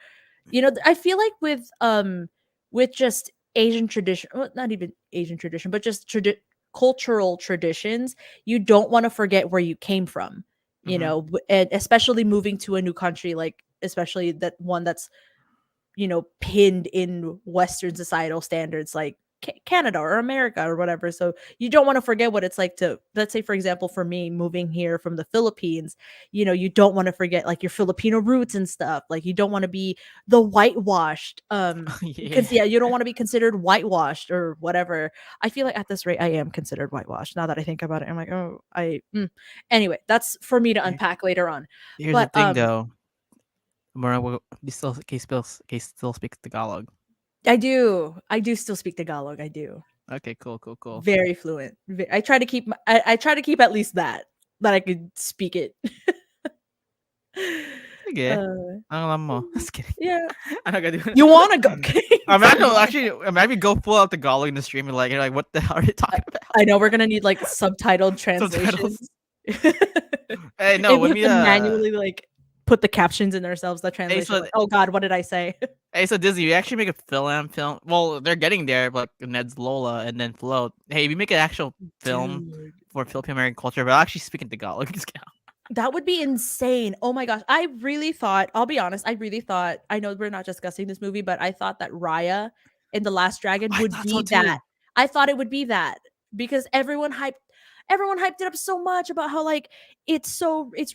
I feel like with just Asian tradition, well, not even Asian tradition, but just cultural traditions, you don't want to forget where you came from, mhm. and especially moving to a new country, like especially that one that's pinned in Western societal standards like Canada or America or whatever. So you don't want to forget what it's like to, let's say, for example, for me moving here from the Philippines, you don't want to forget like your Filipino roots and stuff. Like you don't want to be the whitewashed, Yeah. because yeah, you don't want to be considered whitewashed or whatever. I feel like at this rate, I am considered whitewashed. Now that I think about it, I'm like, oh, anyway, that's for me to Here- unpack later on. Here's the But thing though. Mara, you still still speaks Tagalog. I do still speak Tagalog. I do. Okay, cool. Very fluent. I try to keep I try to keep at least that I could speak it. Sige. uh, Ang alam mo. Just kidding. yeah. I'm not gonna do it. You want to go? Okay. I'm not gonna Fine. actually maybe go full out Tagalog in the stream and like you're like what the hell are you I, talking about? I know we're gonna need like subtitled Subtitles. translations. Hey And no, we when have we to manually like put the captions in ourselves, the hey translation. so Like, oh God, what did I say? Hey, so Disney, we actually make a film. Well, they're getting there, but like Ned's Lola and then Float. Hey, we make an actual film Dude. for Filipino American culture, but I'll actually speak in Tagalog. Just kidding. That would be insane. Oh my gosh. I really thought, I'll be honest, I really thought, I know we're not discussing this movie, but I thought that Raya in The Last Dragon I would thought so be that. too. I thought it would be that because everyone hyped it up so much about how like it's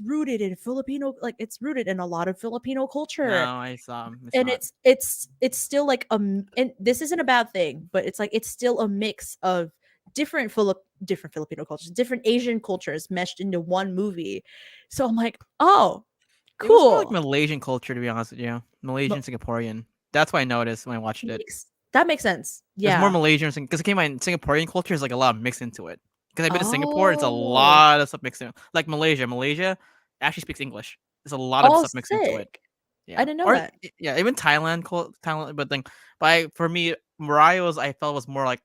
rooted in Filipino, like it's rooted in a lot of Filipino culture. No, I saw him. It's And not. it's still like and this isn't a bad thing, but it's like it's still a mix of different Filipino cultures, different Asian cultures meshed into one movie. So I'm like, oh, It was more like cool. Malaysian culture, to be honest with you. Malaysian, But Singaporean. That's what I noticed when I watched it. that makes sense. It was more Yeah. Malaysian because it came out in Singaporean culture is like a lot mixed into it. Because I've been to Singapore, it's a Oh. lot of stuff mixed in. Like Malaysia, Malaysia actually speaks English. There's a lot of Oh, stuff mixed into it. sick. I Yeah, didn't know or that. yeah, even Thailand, Thailand. But then, for me, Mariah was I felt was more like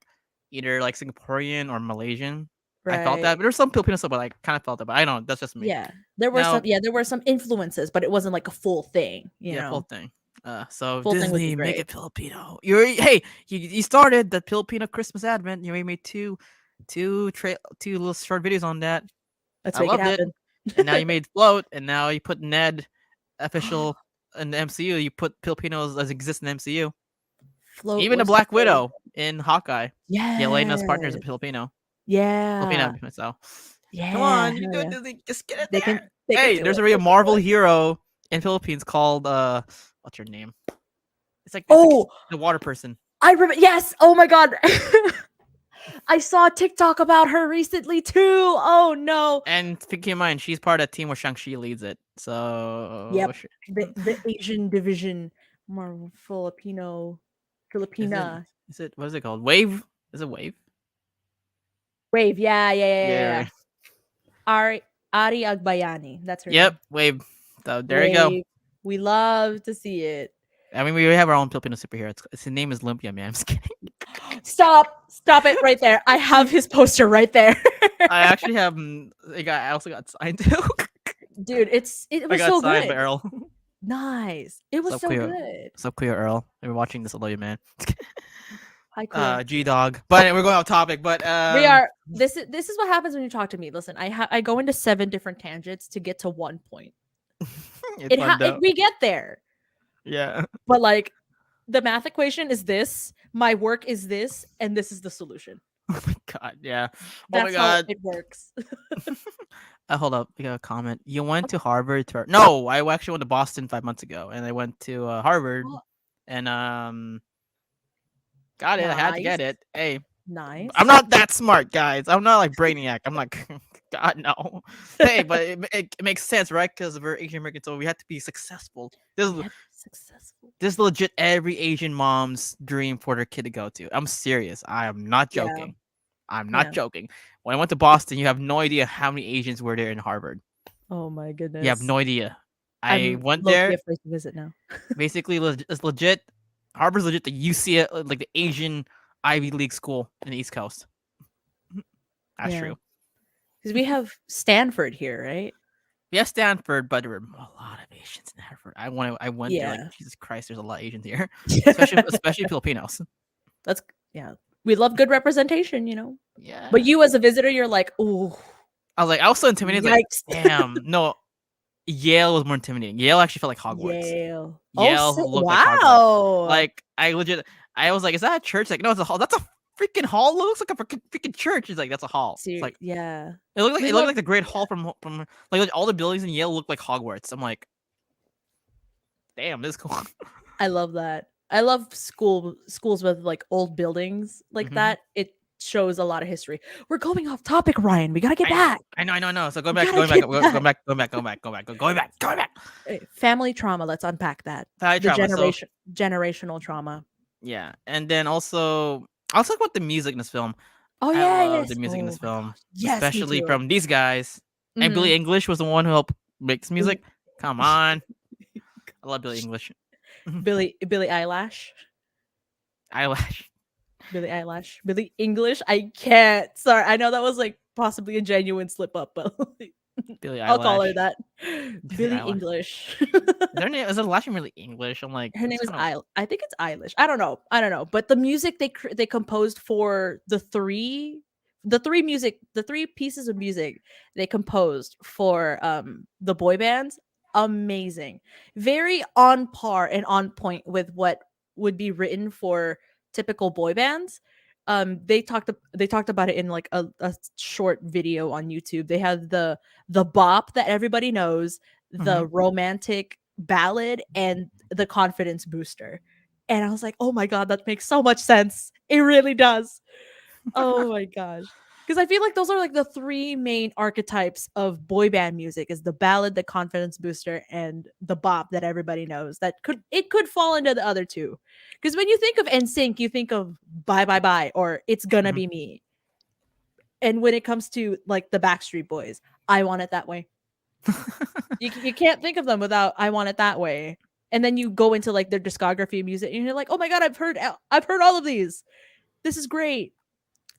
either like Singaporean or Malaysian. I felt Right. that, but there's some Filipino stuff, but I kind of felt that. But I don't know. That's just me. Yeah. Now, There were some influences, but it wasn't like a full thing, you yeah, full know. thing. So Full thing would be Disney make great. it Filipino. You started the Filipino Christmas Advent. You made two little short videos on that. Let's I make it loved it. happen. And now you made Float, and now you put Ned official in the MCU. You put Filipinos as exist in the MCU. Float Even the was Black so Widow in Hawkeye. Yelena's partner is a yes. Filipino. Yeah. Filipina, so come Yeah. on, you can Hell go yeah. Disney. Just get it They can there. they can Hey, do there's it. already a They can do Marvel it. hero in Philippines called what's her name? It's like Oh, the water person. I remember. Yes. Oh my god. I saw a TikTok about her recently too. Oh no. And keep in mind, she's part of the team where Shang-Chi leads it. Yep. So, The Asian division, more is it, Filipina what is it called? Wave? Is it Wave? Wave. Yeah, yeah, yeah, Yeah, yeah, yeah. right. Ari Agbayani. That's her Yep, name. Wave. So, there you go. Wave. We love to see it. I mean, we have our own Filipino superhero. His name is Lumpia, man. I'm just kidding. Stop it right there. I have his poster right there. I actually have, I also got signed too. Dude, it I was got so signed by good. Earl. Nice. It was Sup, so Cleo? good. Sup, Cleo Earl? If you're watching this, I love you, man. Hi, Cleo. G Dog. But we're going off topic. But We are. This is what happens when you talk to me. Listen, I go into 7 different tangents to get to one point. it's fun though. We get there, Yeah. but like the math equation is this, my work is this, and this is the solution. Oh my god. Yeah. Oh my That's how god. it works. Hold up. We got a comment. You went to Harvard? No, I actually went to Boston 5 months ago, and I went to Harvard, Oh, and got it. I had to get nice, it. Hey, I'm nice. not that smart, guys. I'm not like Brainiac. I'm like, God no. Hey, but it makes sense, right? Because we're Asian American, so we have to be successful. We had to be successful. This is legit every Asian mom's dream for their kid to go to. I'm serious. I am not Yeah, joking. I'm not yeah. joking. When I went to Boston, you have no idea how many Asians were there in Harvard. Oh my You have goodness. no idea. I I'm went low key there. afraid to visit now. Basically, it's legit. Harvard's legit the UC, like the Asian Ivy League school in the East Coast. That's Yeah, true. because we have Stanford here, right? We have Stanford, but there were a lot of Asians in Harvard. I went there like Yeah. Jesus Christ. There's a lot of Asians here, especially Filipinos. That's yeah. We love good representation, you know. Yeah. But you as a visitor, you're like, oh, I was so intimidated. Like, yikes. damn, no. Yale was more intimidating. Yale actually felt like Hogwarts. Yale. Oh, Yale looked like Hogwarts. wow. Like I was like, is that a church? Like, no, it's a hall. That's a freaking hall. It looks like a freaking church. He's like, that's a hall. It's like Yeah. it We looked love like the Great Hall from like all the buildings in Yale look like Hogwarts. I'm like, damn, this is cool. I love that. I love schools with like old buildings like Mhm. that. It shows a lot of history. We're going off topic, Ryan. We gotta get back. I know. So We gotta get back. Going back. Family trauma. Let's unpack that. Family The trauma. So generational trauma. yeah, and then also I'll talk about the music in this film. Oh I yeah, love the yes. music in Oh this my film, gosh. Yes, me especially too. from these guys. And Mhm. Billy English was the one who helped make this music. Come on, I love Billy English. Billy Eyelash. Eyelash. Billy English. I can't. Sorry, I know that was like possibly a genuine slip up, but Billy I'll call her Eyelash. that. Billy Billy Eyelash. English. Is her last name really English? I'm like, Her name it's is kind of I think it's Eilish. I don't know. But the music they composed for the three pieces of music they composed for the boy bands, amazing. Very on par and on point with what would be written for typical boy bands. They talked about it in like a short video on YouTube. They have the bop that everybody knows, Mhm. the romantic ballad, and the confidence booster. And I was like, oh my god, that makes so much sense. It really does. Oh my gosh. Because I feel like those are like the three main archetypes of boy band music is the ballad, the confidence booster, and the bop that everybody knows. That could fall into the other two. Because when you think of NSYNC, you think of Bye Bye Bye or It's Gonna Mhm. Be Me. And when it comes to like the Backstreet Boys, I Want It That Way. You can't think of them without I Want It That Way. And then you go into like their discography of music and you're like, "Oh my god, I've heard all of these. This is great."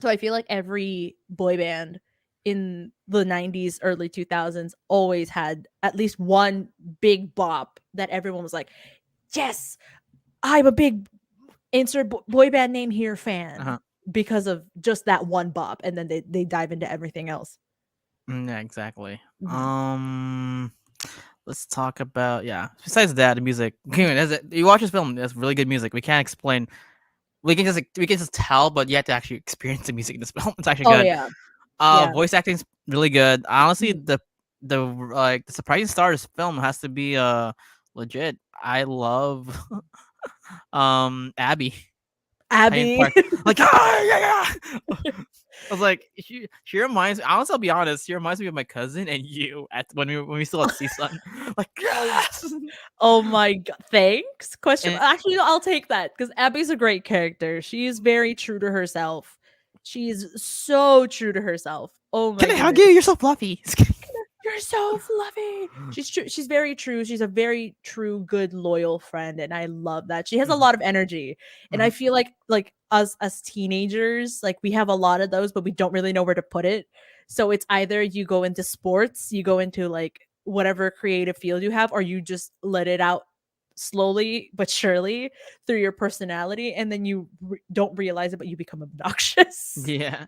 So I feel like every boy band in the 90s, early 2000s always had at least one big bop that everyone was like, "Yes, I'm a big insert boy band name here fan." Uh-huh. Because of just that one bop, and then they dive into everything else. Yeah, exactly. Mhm. Let's talk about, yeah. Besides that, the music. You watch this film. There's really good music. We can't explain. We can just tell, but you have to actually experience the music in this film. It's actually Oh good. yeah, yeah. Voice acting's really good. Honestly, Mhm. the surprising star of this film has to be legit. I love Abby playing Abby. part, like, ah, yeah, yeah. I was like, she reminds. Honestly, I'll be honest. She reminds me of my cousin and you at when we still at CSUN. Like, Oh, yes. oh my god. Thanks. Question. And Actually, I'll take that because Abby's a great character. She is very true to herself. She's so true to herself. Oh my can I hug goodness. you? You're so fluffy. You're so fluffy. She's true. She's very true. She's a very true, good, loyal friend, and I love that. She has a Mhm, lot of energy, and I mhm. feel like us as teenagers, like we have a lot of those, but we don't really know where to put it. So it's either you go into sports, you go into like whatever creative field you have, or you just let it out slowly but surely through your personality, and then you don't realize it, but you become obnoxious. Yeah.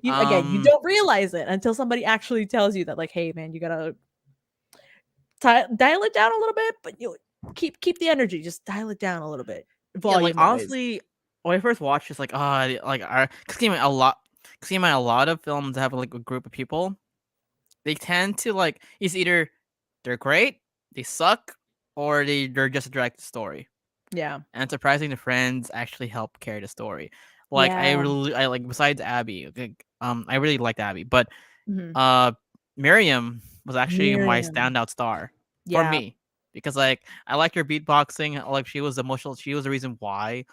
You Um. don't realize it until somebody actually tells you that, like, hey man, you gotta dial it down a little bit, but you keep the energy, just dial it down a little bit, Yeah. Like, volume wise. honestly, when I first watched, it's like, like, cause came a lot. Cause came out a lot of films that have like a group of people. They tend to like, it's either they're great, they suck, or they're just a direct story. Yeah, And surprising, the friends actually help carry the story. Like, yeah. I like, besides Abby, like, I really liked Abby, but Mhm. uh, Miriam was actually my Miriam. standout star for Yeah. me because, like, I liked her beatboxing. Like, she was emotional. She was the reason why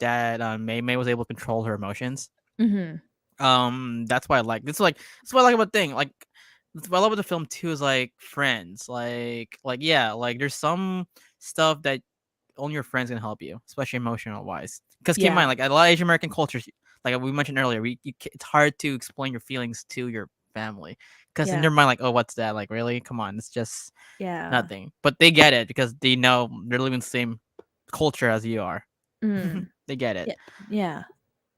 that May May was able to control her emotions. Mhm. That's why I like. That's what I like about thing. Like, that's what I love about the film too is like friends. Yeah, like there's some stuff that only your friends can help you, especially emotional wise. Because keep in Yeah. mind, like a lot of Asian American cultures, like we mentioned earlier, it's hard to explain your feelings to your family because in Yeah. their mind, like, oh, what's that? Like, really? Come on, it's just Yeah. nothing. But they get it because they know they're living the same culture as you are. Mm. They get it. Yeah. Yeah.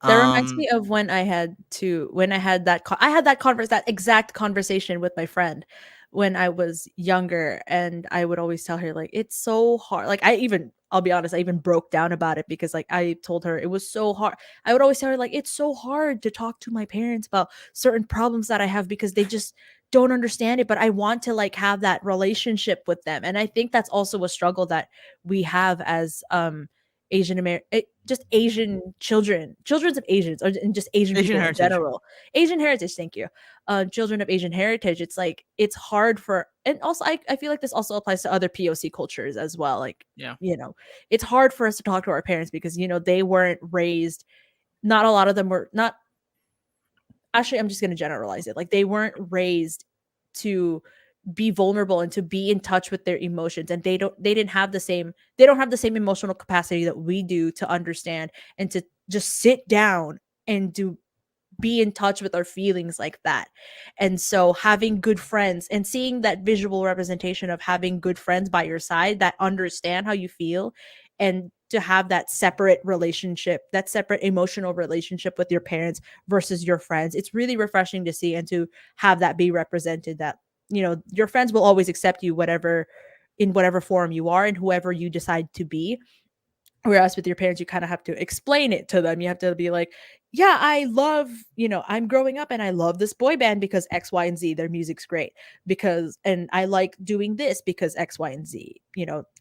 That reminds Um, me of when I had I had that exact conversation with my friend when I was younger, and I would always tell her like it's so hard. Like I'll be honest, I even broke down about it because like I told her it was so hard. I would always tell her like it's so hard to talk to my parents about certain problems that I have because they just don't understand it, but I want to like have that relationship with them. And I think that's also a struggle that we have as Asian American, just Asian children, children of Asians, or and just Asian Asian people in heritage. general. Asian heritage, thank you. Children of Asian heritage. It's like it's hard for, and also I feel like this also applies to other POC cultures as well. Like Yeah. it's hard for us to talk to our parents because they weren't raised. Not a lot of them were not. Actually, I'm just going to generalize it. Like they weren't raised to be vulnerable and to be in touch with their emotions, and they don't have the same emotional capacity that we do to understand and to just sit down and to be in touch with our feelings like that. And so having good friends and seeing that visual representation of having good friends by your side that understand how you feel, and to have that separate relationship, that separate emotional relationship with your parents versus your friends, it's really refreshing to see and to have that be represented, that your friends will always accept you whatever in whatever form you are and whoever you decide to be. Whereas with your parents, you kind of have to explain it to them. You have to be like, yeah, I'm growing up and I love this boy band because X, Y, and Z. Their music's great and I like doing this because X, Y, and Z.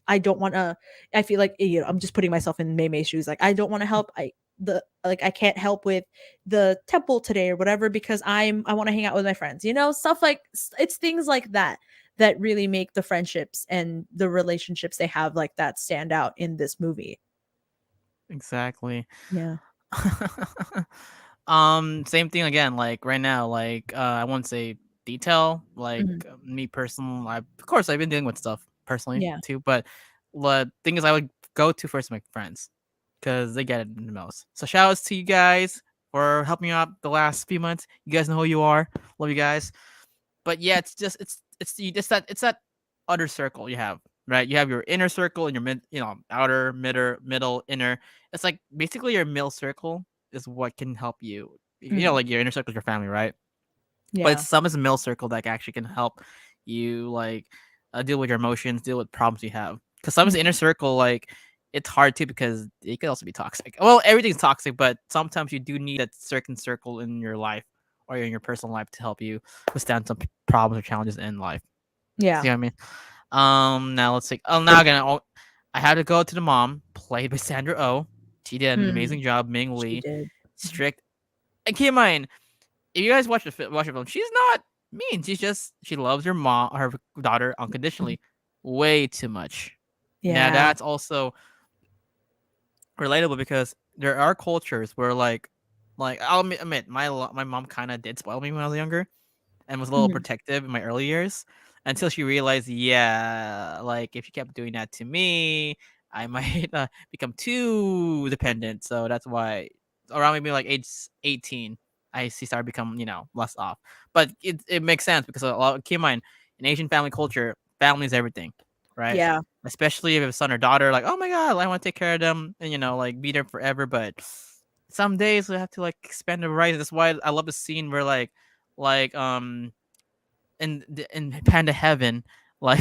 I don't want to, I feel like, I'm just putting myself in May May's shoes. Like, I don't want to help. the like I can't help with the temple today or whatever because I want to hang out with my friends. You know, stuff like it's things like that that really make the friendships and the relationships they have like that stand out in this movie. Exactly. Yeah. Same thing again. Like right now, like I won't say detail. Like Mhm. me personally, of course I've been dealing with stuff personally Yeah. too. But the thing is, I would go to first my friends because they get it the most. So shout outs to you guys for helping me out the last few months. You guys know who you are. Love you guys. But yeah, it's just it's that other circle you have, right? You have your inner circle and your outer, middle, inner. It's like basically your middle circle is what can help you. Mhm. Like your inner circle is your family, right? But Yeah. it's some is a middle circle that actually can help you like deal with your emotions, deal with problems you have. Because some is Mhm. inner circle, like it's hard too because it could also be toxic. Well, everything's toxic, but sometimes you do need that certain circle in your life or in your personal life to help you withstand some problems or challenges in life. Yeah. See what I mean? Now let's see. Oh, now again, I had to go to the mom, played by Sandra Oh. She did an Mm. amazing job. Ming She Lee, did. Mhm. strict. And keep in mind, if you guys watch the film, she's not mean. She loves her daughter Mhm. unconditionally, way too much. Now Yeah. that's also relatable because there are cultures where like I'll admit my mom kind of did spoil me when I was younger and was a little Mhm. protective in my early years until she realized, yeah, like if she kept doing that to me, I might become too dependent. So that's why around maybe like age 18, she started becoming less off. But it makes sense because a lot. Keep in mind, in Asian family culture, family is everything, right? Yeah. Especially if you have a son or daughter, like oh my god, I want to take care of them and like be there forever. But some days we have to like expand the horizon. That's why I love the scene where like in Panda Heaven, like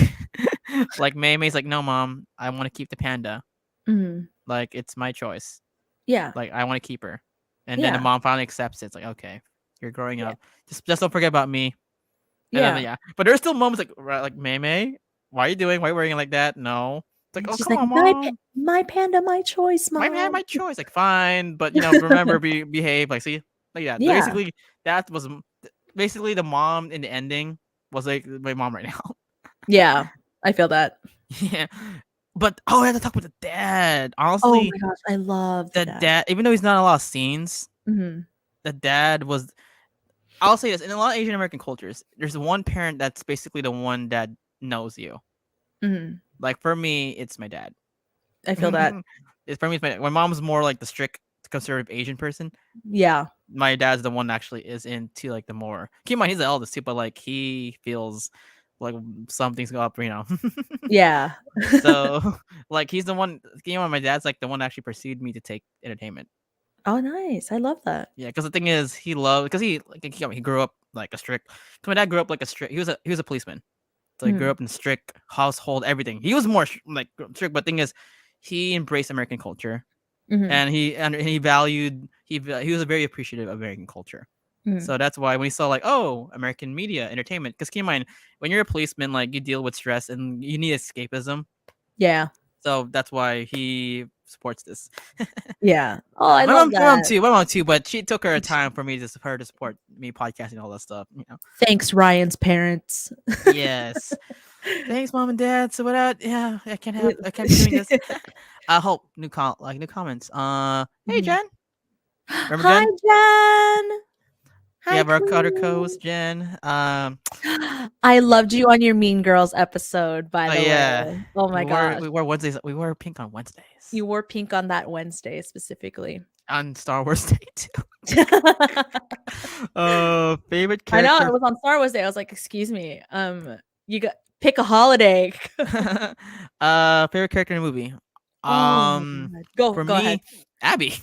like Mei Mei's like, no, mom, I want to keep the panda. Mhm. Like it's my choice. Yeah. Like I want to keep her. And then the Yeah. mom finally accepts it. It's like, okay, you're growing Yeah. up. Just don't forget about me. And then Yeah. yeah, but there's still moments like Mei Mei, why are you doing? Why are you wearing it like that? No. It's like, And oh she's come like, on, mom. my panda, my choice, My man, mom." my choice. Like fine, but remember, behave. Like see, like that. Yeah. Basically, that was basically the mom in the ending was like my mom right now. Yeah. I feel that. Yeah. But I had to talk about the dad. Oh Honestly, my gosh, I love the the dad. dad, even though he's not in a lot of scenes, Mhm. the dad was. I'll say this: in a lot of Asian American cultures, there's one parent that's basically the one that knows you. Mhm. Like for me, it's my dad. I feel that. It's for me. It's my mom's more like the strict conservative Asian person. Yeah. My dad's the one that actually is into like the more. Keep in mind, he's the eldest too, but like he feels like something's up. Yeah. So like he's the one. My dad's like the one that actually pursued me to take entertainment. Oh, nice. I love that. Yeah, because the thing is, he loved because he grew up like a strict. So my dad grew up like a strict. He was a policeman, so he grew Mhm. up in a strict household. Everything he was more like strict, but thing is, he embraced American culture, Mhm. and he valued he was very appreciative of American culture. Mhm. So that's why when he saw like American media entertainment, because keep in mind when you're a policeman, like you deal with stress and you need escapism. Yeah. So that's why he supports this. Yeah. Oh, I love that. My mom too, but she took her time for me to support me podcasting all that stuff. Thanks, Ryan's parents. Yes. Thanks, mom and dad. So without I can't be doing this. I hope new comments. Hey Mhm. Jen, remember Hi, Jen? Jen. We Hi, have our other Queen. co-host Jen. I loved you on your Mean Girls episode, by Oh the way. yeah, Oh we my wore gosh. we wore Wednesdays. We wore pink on Wednesdays You wore pink on that Wednesday specifically. on Star Wars Day too. Favorite I know, character. it was on Star Wars Day. I was like, "Excuse me, you got pick a holiday." Favorite character in the movie. Oh my Um, god. Go for go ahead. me, Abby.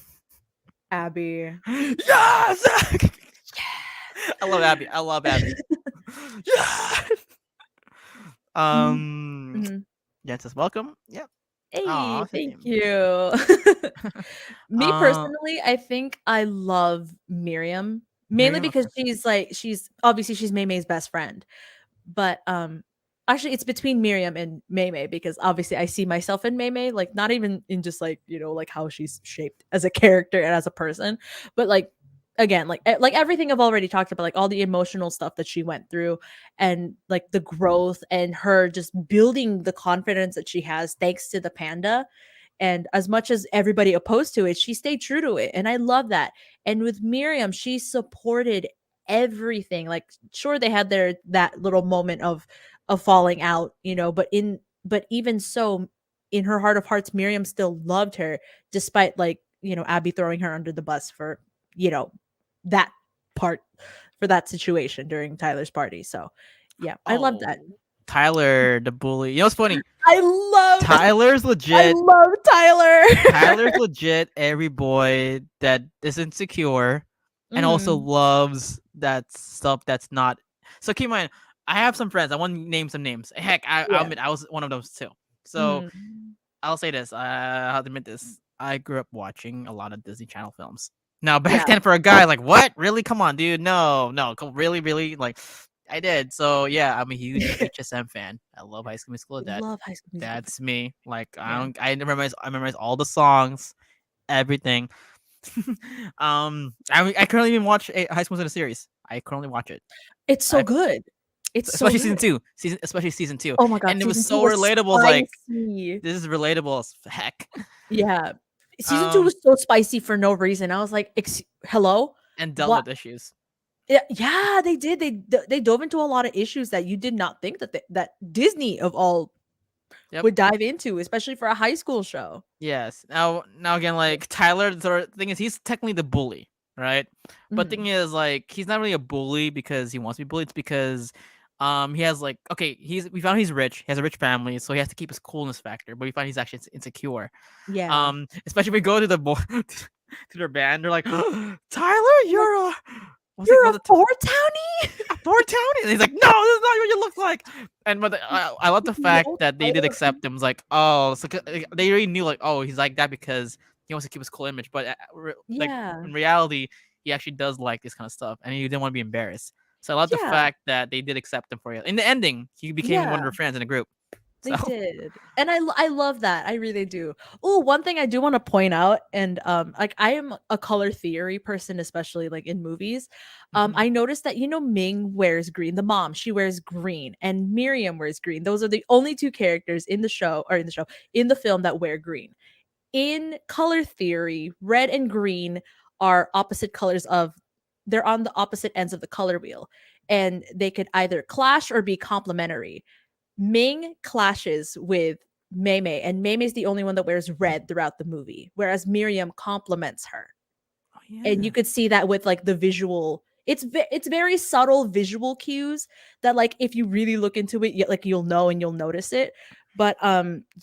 Abby. Yes, I love Yes. Abby. I love Abby. Yes. Mhm, Um, mhm. yeah, just welcome. Yep. Hey, Oh, thank you. Me uh, personally, I think I love Miriam, mainly Miriam. because Okay. she's obviously she's Mei Mei's best friend, but, Actually, it's between Miriam and Mei because obviously I see myself in Mei, like not even in just like, like how she's shaped as a character and as a person, but like again, like everything I've already talked about, like all the emotional stuff that she went through and like the growth and her just building the confidence that she has thanks to the panda. And as much as everybody opposed to it, she stayed true to it. And I love that. And with Miriam, she supported everything. Like, sure, they had their that little moment of falling out, but even so, in her heart of hearts, Miriam still loved her, despite like, Abby throwing her under the bus for, you know, that part for that situation during Tyler's party. So yeah, I love that. Oh, Tyler the bully. You know what's funny? I love Tyler's I legit. love Tyler's Tyler. legit every boy that is insecure and also Mhm. loves that stuff that's not. So keep in mind, I have some friends. I want to name some names. Heck, I'll Yeah. admit I was one of those too. So Mhm. I'll say this. I'll admit this. I grew up watching a lot of Disney Channel films. Now back Yeah. then, for a guy, like what? Really? Come on, dude. No, no. Really, really. Like I did. So yeah, I'm a huge HSM fan. I love High School Musical. Love High School Musical too. That's me. Like I Yeah. don't. I memorize all the songs, everything. I currently even watch a High School Musical series. I currently watch it. It's so I good. It's so especially good. season two, especially season two, Oh my god, and it was season 2 so was relatable. It's like spicy. this is relatable as heck. Yeah. Season 2 um, was so spicy for no reason. I was like, "Hello? and dealt What?" with issues. Yeah, they did. They dove into a lot of issues that you did not think that Disney of all Yep. would dive into, especially for a high school show. Yes. Now again, like Tyler, the thing is, he's technically the bully, right? But thing Mhm. is, like, he's not really a bully because he wants to be bullied. It's because, he has like, okay, we found he's rich. He has a rich family, so he has to keep his coolness factor. But we find he's actually insecure. Yeah. Especially when we go to the to their band, they're like, Tyler, Like, you're a what's it "You're a called? four townie?" A poor townie. And he's like, no, this is not what you look like. And but I love the fact No, that they did accept him. It's like, oh, so they already knew like, oh, he's like that because he wants to keep his cool image. But like Yeah. in reality, he actually does like this kind of stuff, and he didn't want to be embarrassed. So I love the Yeah. fact that they did accept him for it. In the ending, he became one of Yeah. their friends in a group. So They did, and I love that, I really do. Oh, one thing I do wanna point out, and, like, I am a color theory person, especially, like, in movies. mhm. I noticed that, Ming wears green, the mom, she wears green, and Miriam wears green. Those are the only 2 characters in the film that wear green. In color theory, red and green are opposite colors of they're on the opposite ends of the color wheel, and they could either clash or be complementary. Ming clashes with Mei Mei, and Mei Mei's the only one that wears red throughout the movie, whereas Miriam complements her. Oh And you yeah. could see that with like the visual. It's very subtle visual cues that like if you really look into it, like you'll know and you'll notice it. But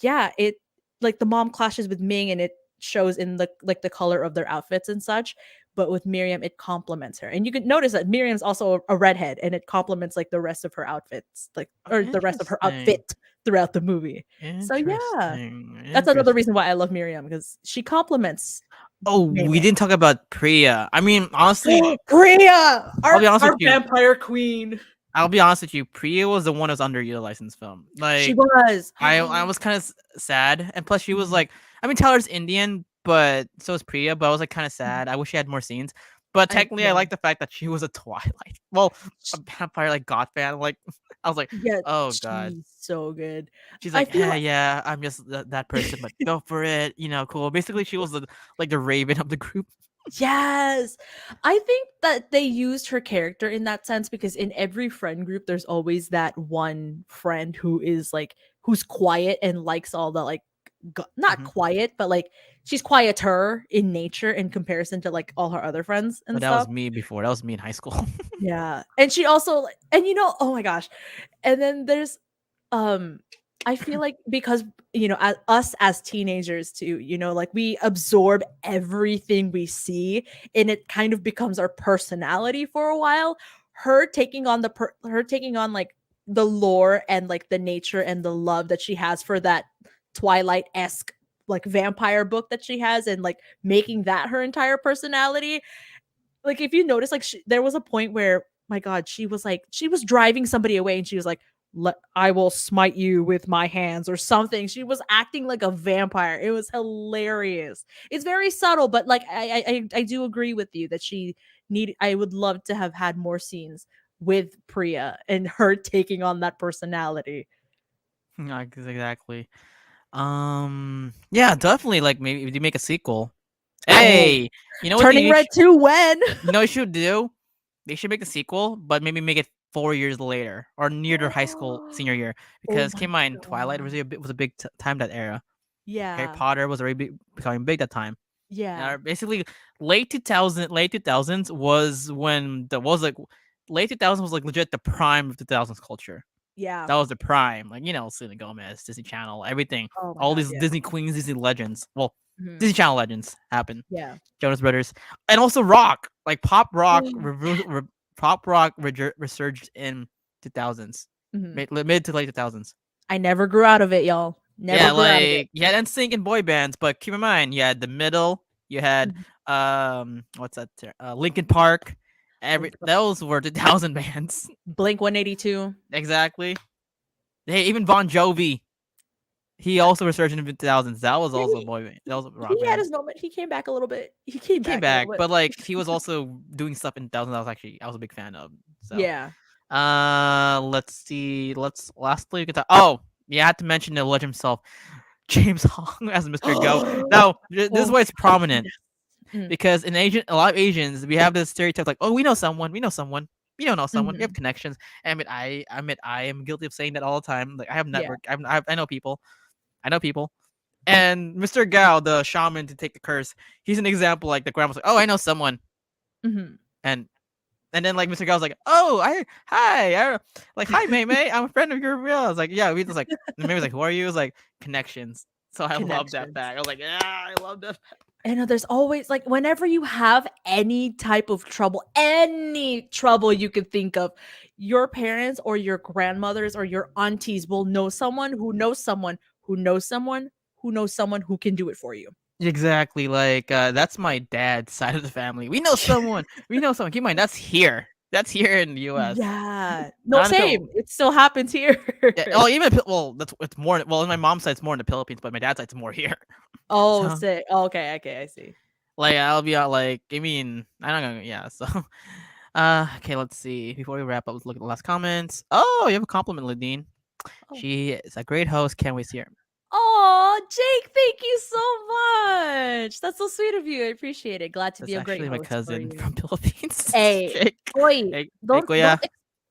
yeah, it like the mom clashes with Ming and it shows in the color of their outfits and such. But with Miriam, it complements her, and you can notice that Miriam's also a redhead, and it complements like the rest of her outfits, like Oh, or the rest of her interesting. outfit throughout the movie. So yeah, Interesting. that's another Interesting. reason why I love Miriam because she complements Oh, Mei we Mei. didn't talk about Priya. I mean, honestly, Priya, I'll be honest with our you. vampire queen. I'll be honest with you. Priya was the one that's underutilized in this film. She Like, was. I was kind of sad, and plus she was Mhm, like, I mean, Tyler's Indian, but so is Priya. But I was like kind of mhm. sad. I wish she had more scenes. But technically, I Yeah. like the fact that she was a Twilight. Well, Sh a vampire like God fan. Like, I was like, Yeah, oh god. she's so good. She's I like, feel hey, yeah, I'm just that person, but go for it. Cool. Basically, she was the like the Raven of the group. Yes. I think that they used her character in that sense because in every friend group, there's always that one friend who is like who's quiet and likes all the like not Mhm. quiet, but like she's quieter in nature in comparison to like all her other friends But and that was stuff. me before. That was me in high school. Yeah. And she also like and oh my gosh. And then there's um I feel like because as us as teenagers too, like we absorb everything we see and it kind of becomes our personality for a while. Her taking on like the lore and like the nature and the love that she has for that Twilight-esque like vampire book that she has and like making that her entire personality. Like if you notice like there was a point where my god, she was driving somebody away and she was like I will smite you with my hands or something. She was acting like a vampire. It was hilarious. It's very subtle, but like I do agree with you that she need. I would love to have had more scenes with Priya and her taking on that personality. Exactly. Yeah, definitely. Like maybe if you make a sequel. Oh, Hey, you know what Turning Red 2 when? you know what you should do? They should make a sequel, but maybe make it 4 years later or near their high school senior year. Oh Because keep my in mind, Twilight god. was a big time that era. Harry Yeah. Potter was already becoming big that time. Yeah. Basically, late 2000s was when the was like late 2000s was like legit the prime of 2000s culture. Yeah. That was the prime, like Selena Gomez, Disney Channel, everything, Oh my all god, these yeah. Disney queens, Disney legends. Well, Mhm. Disney Channel legends happened. Yeah. Jonas Brothers, and also rock, like Oh. pop rock resurged in 2000s, Mhm. mid to late 2000s. I never grew out of it, y'all. Never Yeah, grew out of it. like you had NSYNC and boy bands, but keep in mind you had the middle, you had Mhm. what's that? Linkin Park. Every Like, those were 2000 bands. Blink 182. Exactly. Hey, even Bon Jovi. He also resurged in the 2000s. That was Yeah, also a boy band. That was a rock he had band. his moment. He came back a little bit. He He came came back a little back, bit. but like he was also doing stuff in 2000s. I was a big fan of. So, Yeah. let's see. Let's lastly we can talk. Oh, yeah, I had to mention the legend himself, James Hong as Mr. Go. Now, this is Oh, why it's prominent yes. Mm, because in a lot of Asians, we have this stereotype like, oh, we know someone, we don't know someone, we have mhm. connections. And I admit, I am guilty of saying that all the time. Like, I have Yeah. network, I know people, I know people. And Mr. Gao, the shaman to take the curse, he's an example. Like the grandma's like, oh, I know someone, Mhm. and then like Mr. Gao's like, oh, hi May May, I'm a friend of your real. I was like, yeah, we just like, and May was like, who are you? It was like connections. So I love that Connections. fact. I was like, yeah, I love that. I know there's always like whenever you have any type of trouble, any trouble you could think of, your parents or your grandmothers or your aunties will know someone who knows someone who knows someone who knows someone who can do it for you. Exactly. Like that's my dad's side of the family. We know someone. We know someone. Keep in mind that's here. That's here in the U.S. Yeah. No, Not in the same. It still happens here. yeah, oh, even well, that's it's more. Well, in my mom's side, it's more in the Philippines, but my dad's side, it's more here. Oh, So, sick. Oh, okay, okay, I see. like, I'll be out. Like, I mean, I don't know. Yeah. So, okay. Let's see. Before we wrap up, let's look at the last comments. Oh, you have a compliment, Ladine. Oh. She is a great host. Can't wait to see her. Oh, Jake, thank you so much. That's so sweet of you. I appreciate it. Glad to be That's a great actually my host for cousin you. from Philippines. Hey, Jake. oy, Hey, kuya.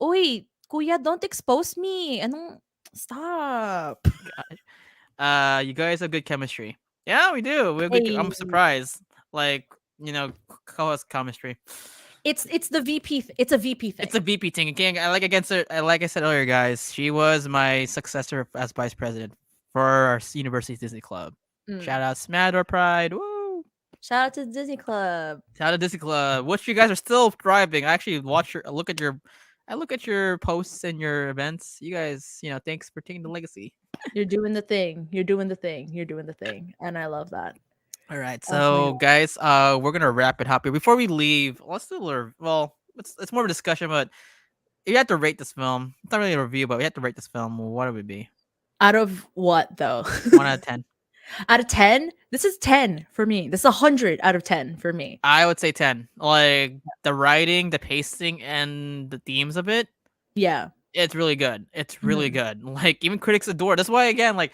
oy, kuya, don't expose me. Anong, stop. You guys have good chemistry. Yeah, we do. We have good. Hey, I'm surprised. Like, co-host chemistry. it's the VP. It's a VP It's thing. a VP thing again. Like I said earlier, guys. She was my successor as vice president for our university Disney Club. Shout Mm. out Smad or Pride. Woo! Shout out to Disney Club. Shout out Disney Club. Which you guys are still thriving. I actually I look at your posts and your events. You guys, thanks for taking the legacy. You're doing the thing. You're doing the thing. You're doing the thing, and I love that. All right, Oh my so god. guys, we're gonna wrap it up here. Before we leave, let's do a little. Well, it's more of a discussion, but if you have to rate this film, it's not really a review, but we have to rate this film. What would it be? Out of what though? 1 out of 10. Out of 10? This is 10 for me. This is 100 out of 10 for me. I would say 10. Like the writing, the pacing, and the themes of it, Yeah. it's really good. It's really Mhm. good. Like even critics adore it. That's why again, like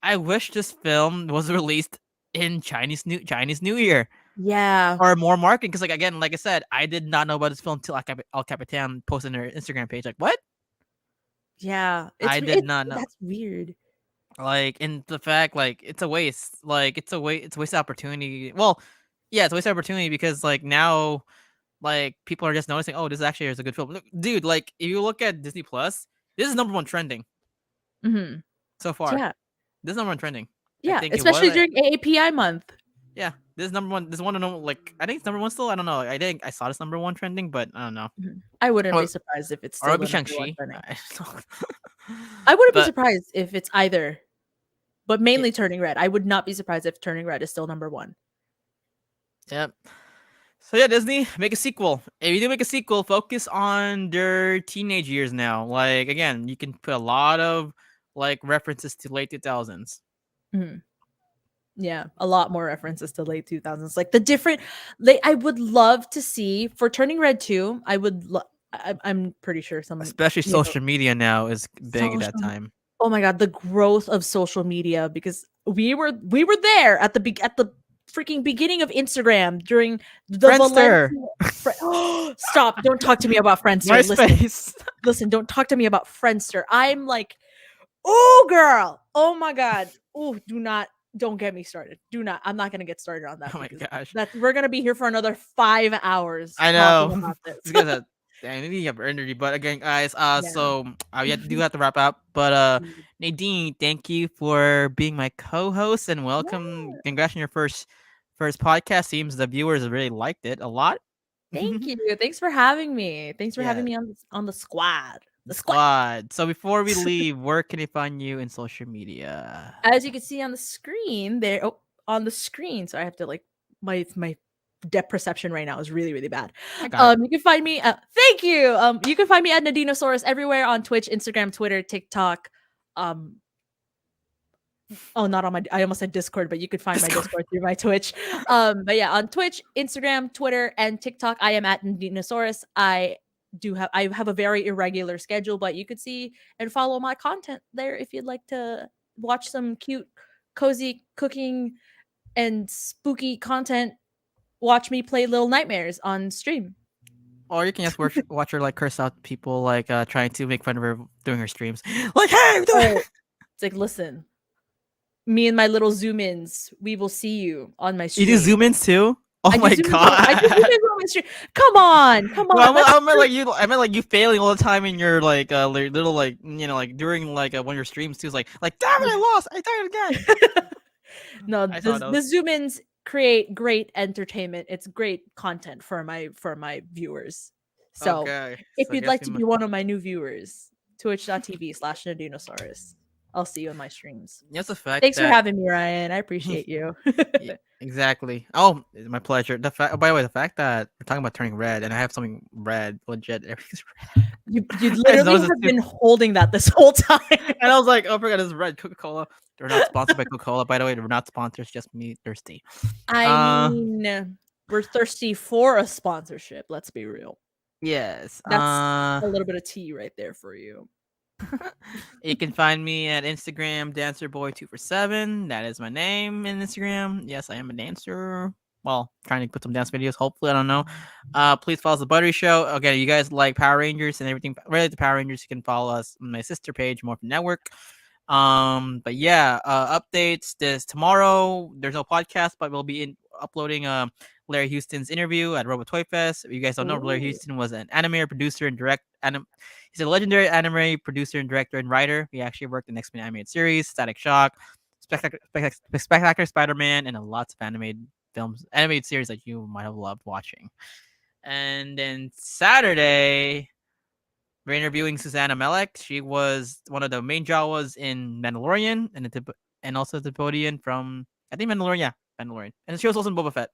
I wish this film was released in Chinese New Year Yeah. or more marketing. Because like again, like I said, I did not know about this film until El Capitan posted on their Instagram page. Like what? Yeah. I did It's not know. that's weird. Like, and the fact, like, it's a waste. Like, it's a waste of opportunity. Well, yeah, it's a waste of opportunity because, like, now, like, people are just noticing, oh, this actually is a good film. Look, dude, like, if you look at Disney Plus, this is number one trending Mhm. so far. Yeah. This is number one trending. I Yeah, think it was. especially during AAPI month. Yeah, this is number one. This is one of them. Like, I think it's number one still. I don't know. I think I saw this number one trending, but I don't know. Mhm. I wouldn't be Or, surprised if it's or still it'll be the Shang number 1 Chi. trending. I wouldn't be But surprised if it's either, but yeah, mainly Turning Red. I would not be surprised if Turning Red is still number 1. yep. So yeah, Disney, make a sequel. If you do make a sequel, focus on their teenage years now. Like again, you can put a lot of like references to late 2000s. Mhm. Yeah, a lot more references to late 2000s. Like the different like I would love to see for Turning Red 2, I'm pretty sure some, Especially you know, social media now is big at that social time. oh my god, the growth of social media because we were there at at the freaking beginning of Instagram during the Friendster, Valencia Stop, don't talk to me about Friendster. Listen, MySpace. listen, don't talk to me about Friendster. I'm like, "Oh, girl. Oh my god. Oh, don't get me started. Do not. I'm not going to get started on that Oh my because gosh, that's we're going to be here for another 5 hours I talking know. about this." These guys are dang, maybe you have energy, but again, guys, Yeah. so do have to wrap up. But Nadine, thank you for being my co-host and welcome. Yeah. Congrats on your first podcast. Seems the viewers really liked it a lot. Thank you. Thanks for having me. Thanks for having Yeah, me on the squad. the The squad. squad. So before we leave, where can they find you in social media? As you can see on the screen there, oh, on the screen. So I have to like my depth perception right now is really really bad. I got it. You can find me. Thank you. You can find me at Nadinosaurus everywhere on Twitch, Instagram, Twitter, TikTok. Um, oh, not on my. I almost said Discord, but you could find my Discord. Discord through my Twitch. But yeah, on Twitch, Instagram, Twitter, and TikTok, I am at Nadinosaurus. I have a very irregular schedule, but you could see and follow my content there if you'd like to watch some cute, cozy cooking and spooky content. Watch me play Little Nightmares on stream. Or you can just watch her like curse out people like trying to make fun of her doing her streams. Like, hey, Oh, it's like, listen, me and my little zoom ins, we will see you on my you do stream. zoom ins too? Oh I do my zoom ins on I do zoom god. ins on my stream. Come on, come No, on. That's I meant like you. I meant like you failing all the time in your like little like like during like one of your streams too. It's like damn it, I lost. I died again. no, I saw the those. zoom ins create great entertainment. It's great content for my viewers. So Okay, if so I you'd guess like we to must. be one of my new viewers, twitch.tv/Nadinosaurus. I'll see you in my streams. Just the fact Thanks for that having me, Ryan. I appreciate you. yeah, exactly. Oh, it's my pleasure. The fact. Oh, by the way, the fact that we're talking about turning red, and I have something red, legit. Everything's red. You I just literally noticed have it too. been holding that this whole time. And I was like, oh, I forgot this is red Coca Cola. They're not sponsored by Coca Cola, by the way. They're not sponsored. It's just me thirsty. I Uh, mean, we're thirsty for a sponsorship. Let's be real. yes. That's a little bit of tea right there for you. You can find me at Instagram, dancerboy247. That is my name in Instagram. Yes, I am a dancer. Well, trying to put some dance videos. Hopefully, I don't know. Please follow the Buttery Show. Again, you guys like Power Rangers and everything related to Power Rangers, you can follow us on my sister page, Morphin Network. But yeah, updates this tomorrow. There's no podcast, but we'll be uploading Larry Houston's interview at Robot Toy Fest. If you guys don't know, Larry Ooh, Houston was an animator, producer, and he's a legendary anime producer and director and writer. He actually worked in X-Men animated series, Static Shock, Spectacular Spider-Man, and lots of animated series that you might have loved watching. And then Saturday, we're interviewing Susanna Melek. She was one of the main Jawas in Mandalorian and also the Tibetan from I think Mandalorian, yeah, Mandalorian. And she was also in Boba Fett.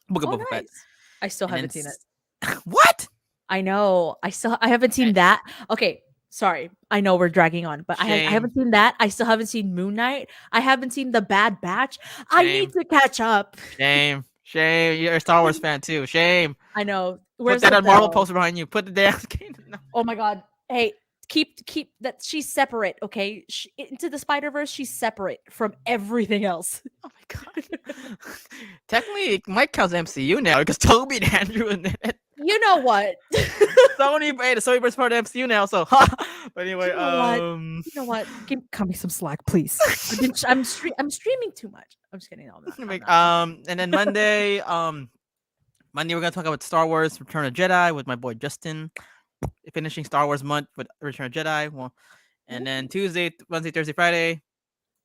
Book of oh, Boba Fett. nice. I still And then haven't seen it. what? I know. I haven't seen that. Okay, sorry. I know we're dragging on, but I Shame, haven't seen that. I still haven't seen Moon Knight. I haven't seen The Bad Batch. I need shame, to catch up. shame. You're a Star Wars fan too. Shame. I know. Put Where's that the on Marvel bell? poster behind you. Put the damn no. Oh my god. Hey, keep that she's separate, okay? Into the Spider-Verse, she's separate from everything else. Oh my god. Technically, it might count as MCU now because Toby and Andrew in it. You know what? Sony, hey, the Sonyverse part of MCU now. So, but anyway, You know what? You know what? Cut me some slack, please. I'm streaming too much. I'm just kidding. No, I'm not. I'm not. and then Monday we're gonna talk about Star Wars: Return of Jedi with my boy Justin. Finishing Star Wars month with Return of Jedi. Well, and then Tuesday, Wednesday, Thursday, Friday,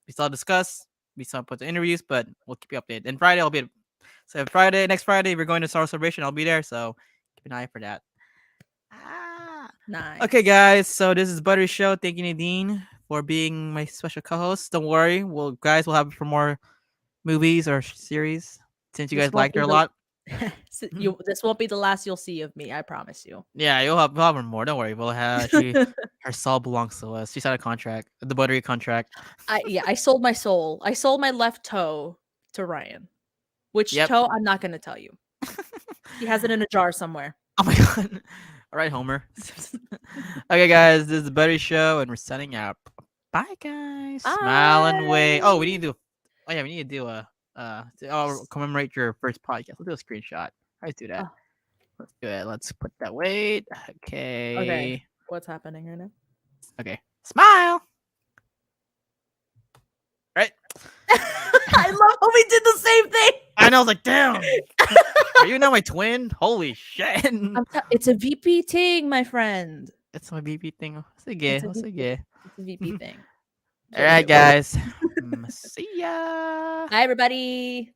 we still discuss. We still put the interviews, but we'll keep you updated. And Friday, I'll be so next Friday, we're going to Star Wars Celebration. I'll be there, so keep an eye for that. Ah. Nice. Okay, guys. So this is Buttery Show. Thank you, Nadine, for being my special co-host. Don't worry, we'll have it for more movies or series since you guys Just liked her a lot. You this won't be the last you'll see of me, I promise you. Yeah, we'll have her more. Don't worry. We'll have her soul belongs to us. She signed a contract, the Buttery contract. I sold my soul. I sold my left toe to Ryan. Which Yep. toe? I'm not gonna tell you. He has it in a jar somewhere. Oh my god. All right, Homer. Okay, guys, this is the Buttery Show, and we're signing out. Bye, guys. Smile and wave. Oh, we Bye. need to do. Oh yeah, we need to do commemorate your first podcast. Let's do a screenshot. Let's do that. Oh, Let's do it. Let's put that. Wait. okay. Okay. What's happening right now? Okay. Smile. Right. I love how we did the same thing. I know. I was like, damn. Are you now my twin? Holy shit. It's a VP thing, my friend. It's my BB thing. It's Sige. a VP. Sige. It's a VP thing. That's All what we right, do. guys. See ya. Bye, everybody.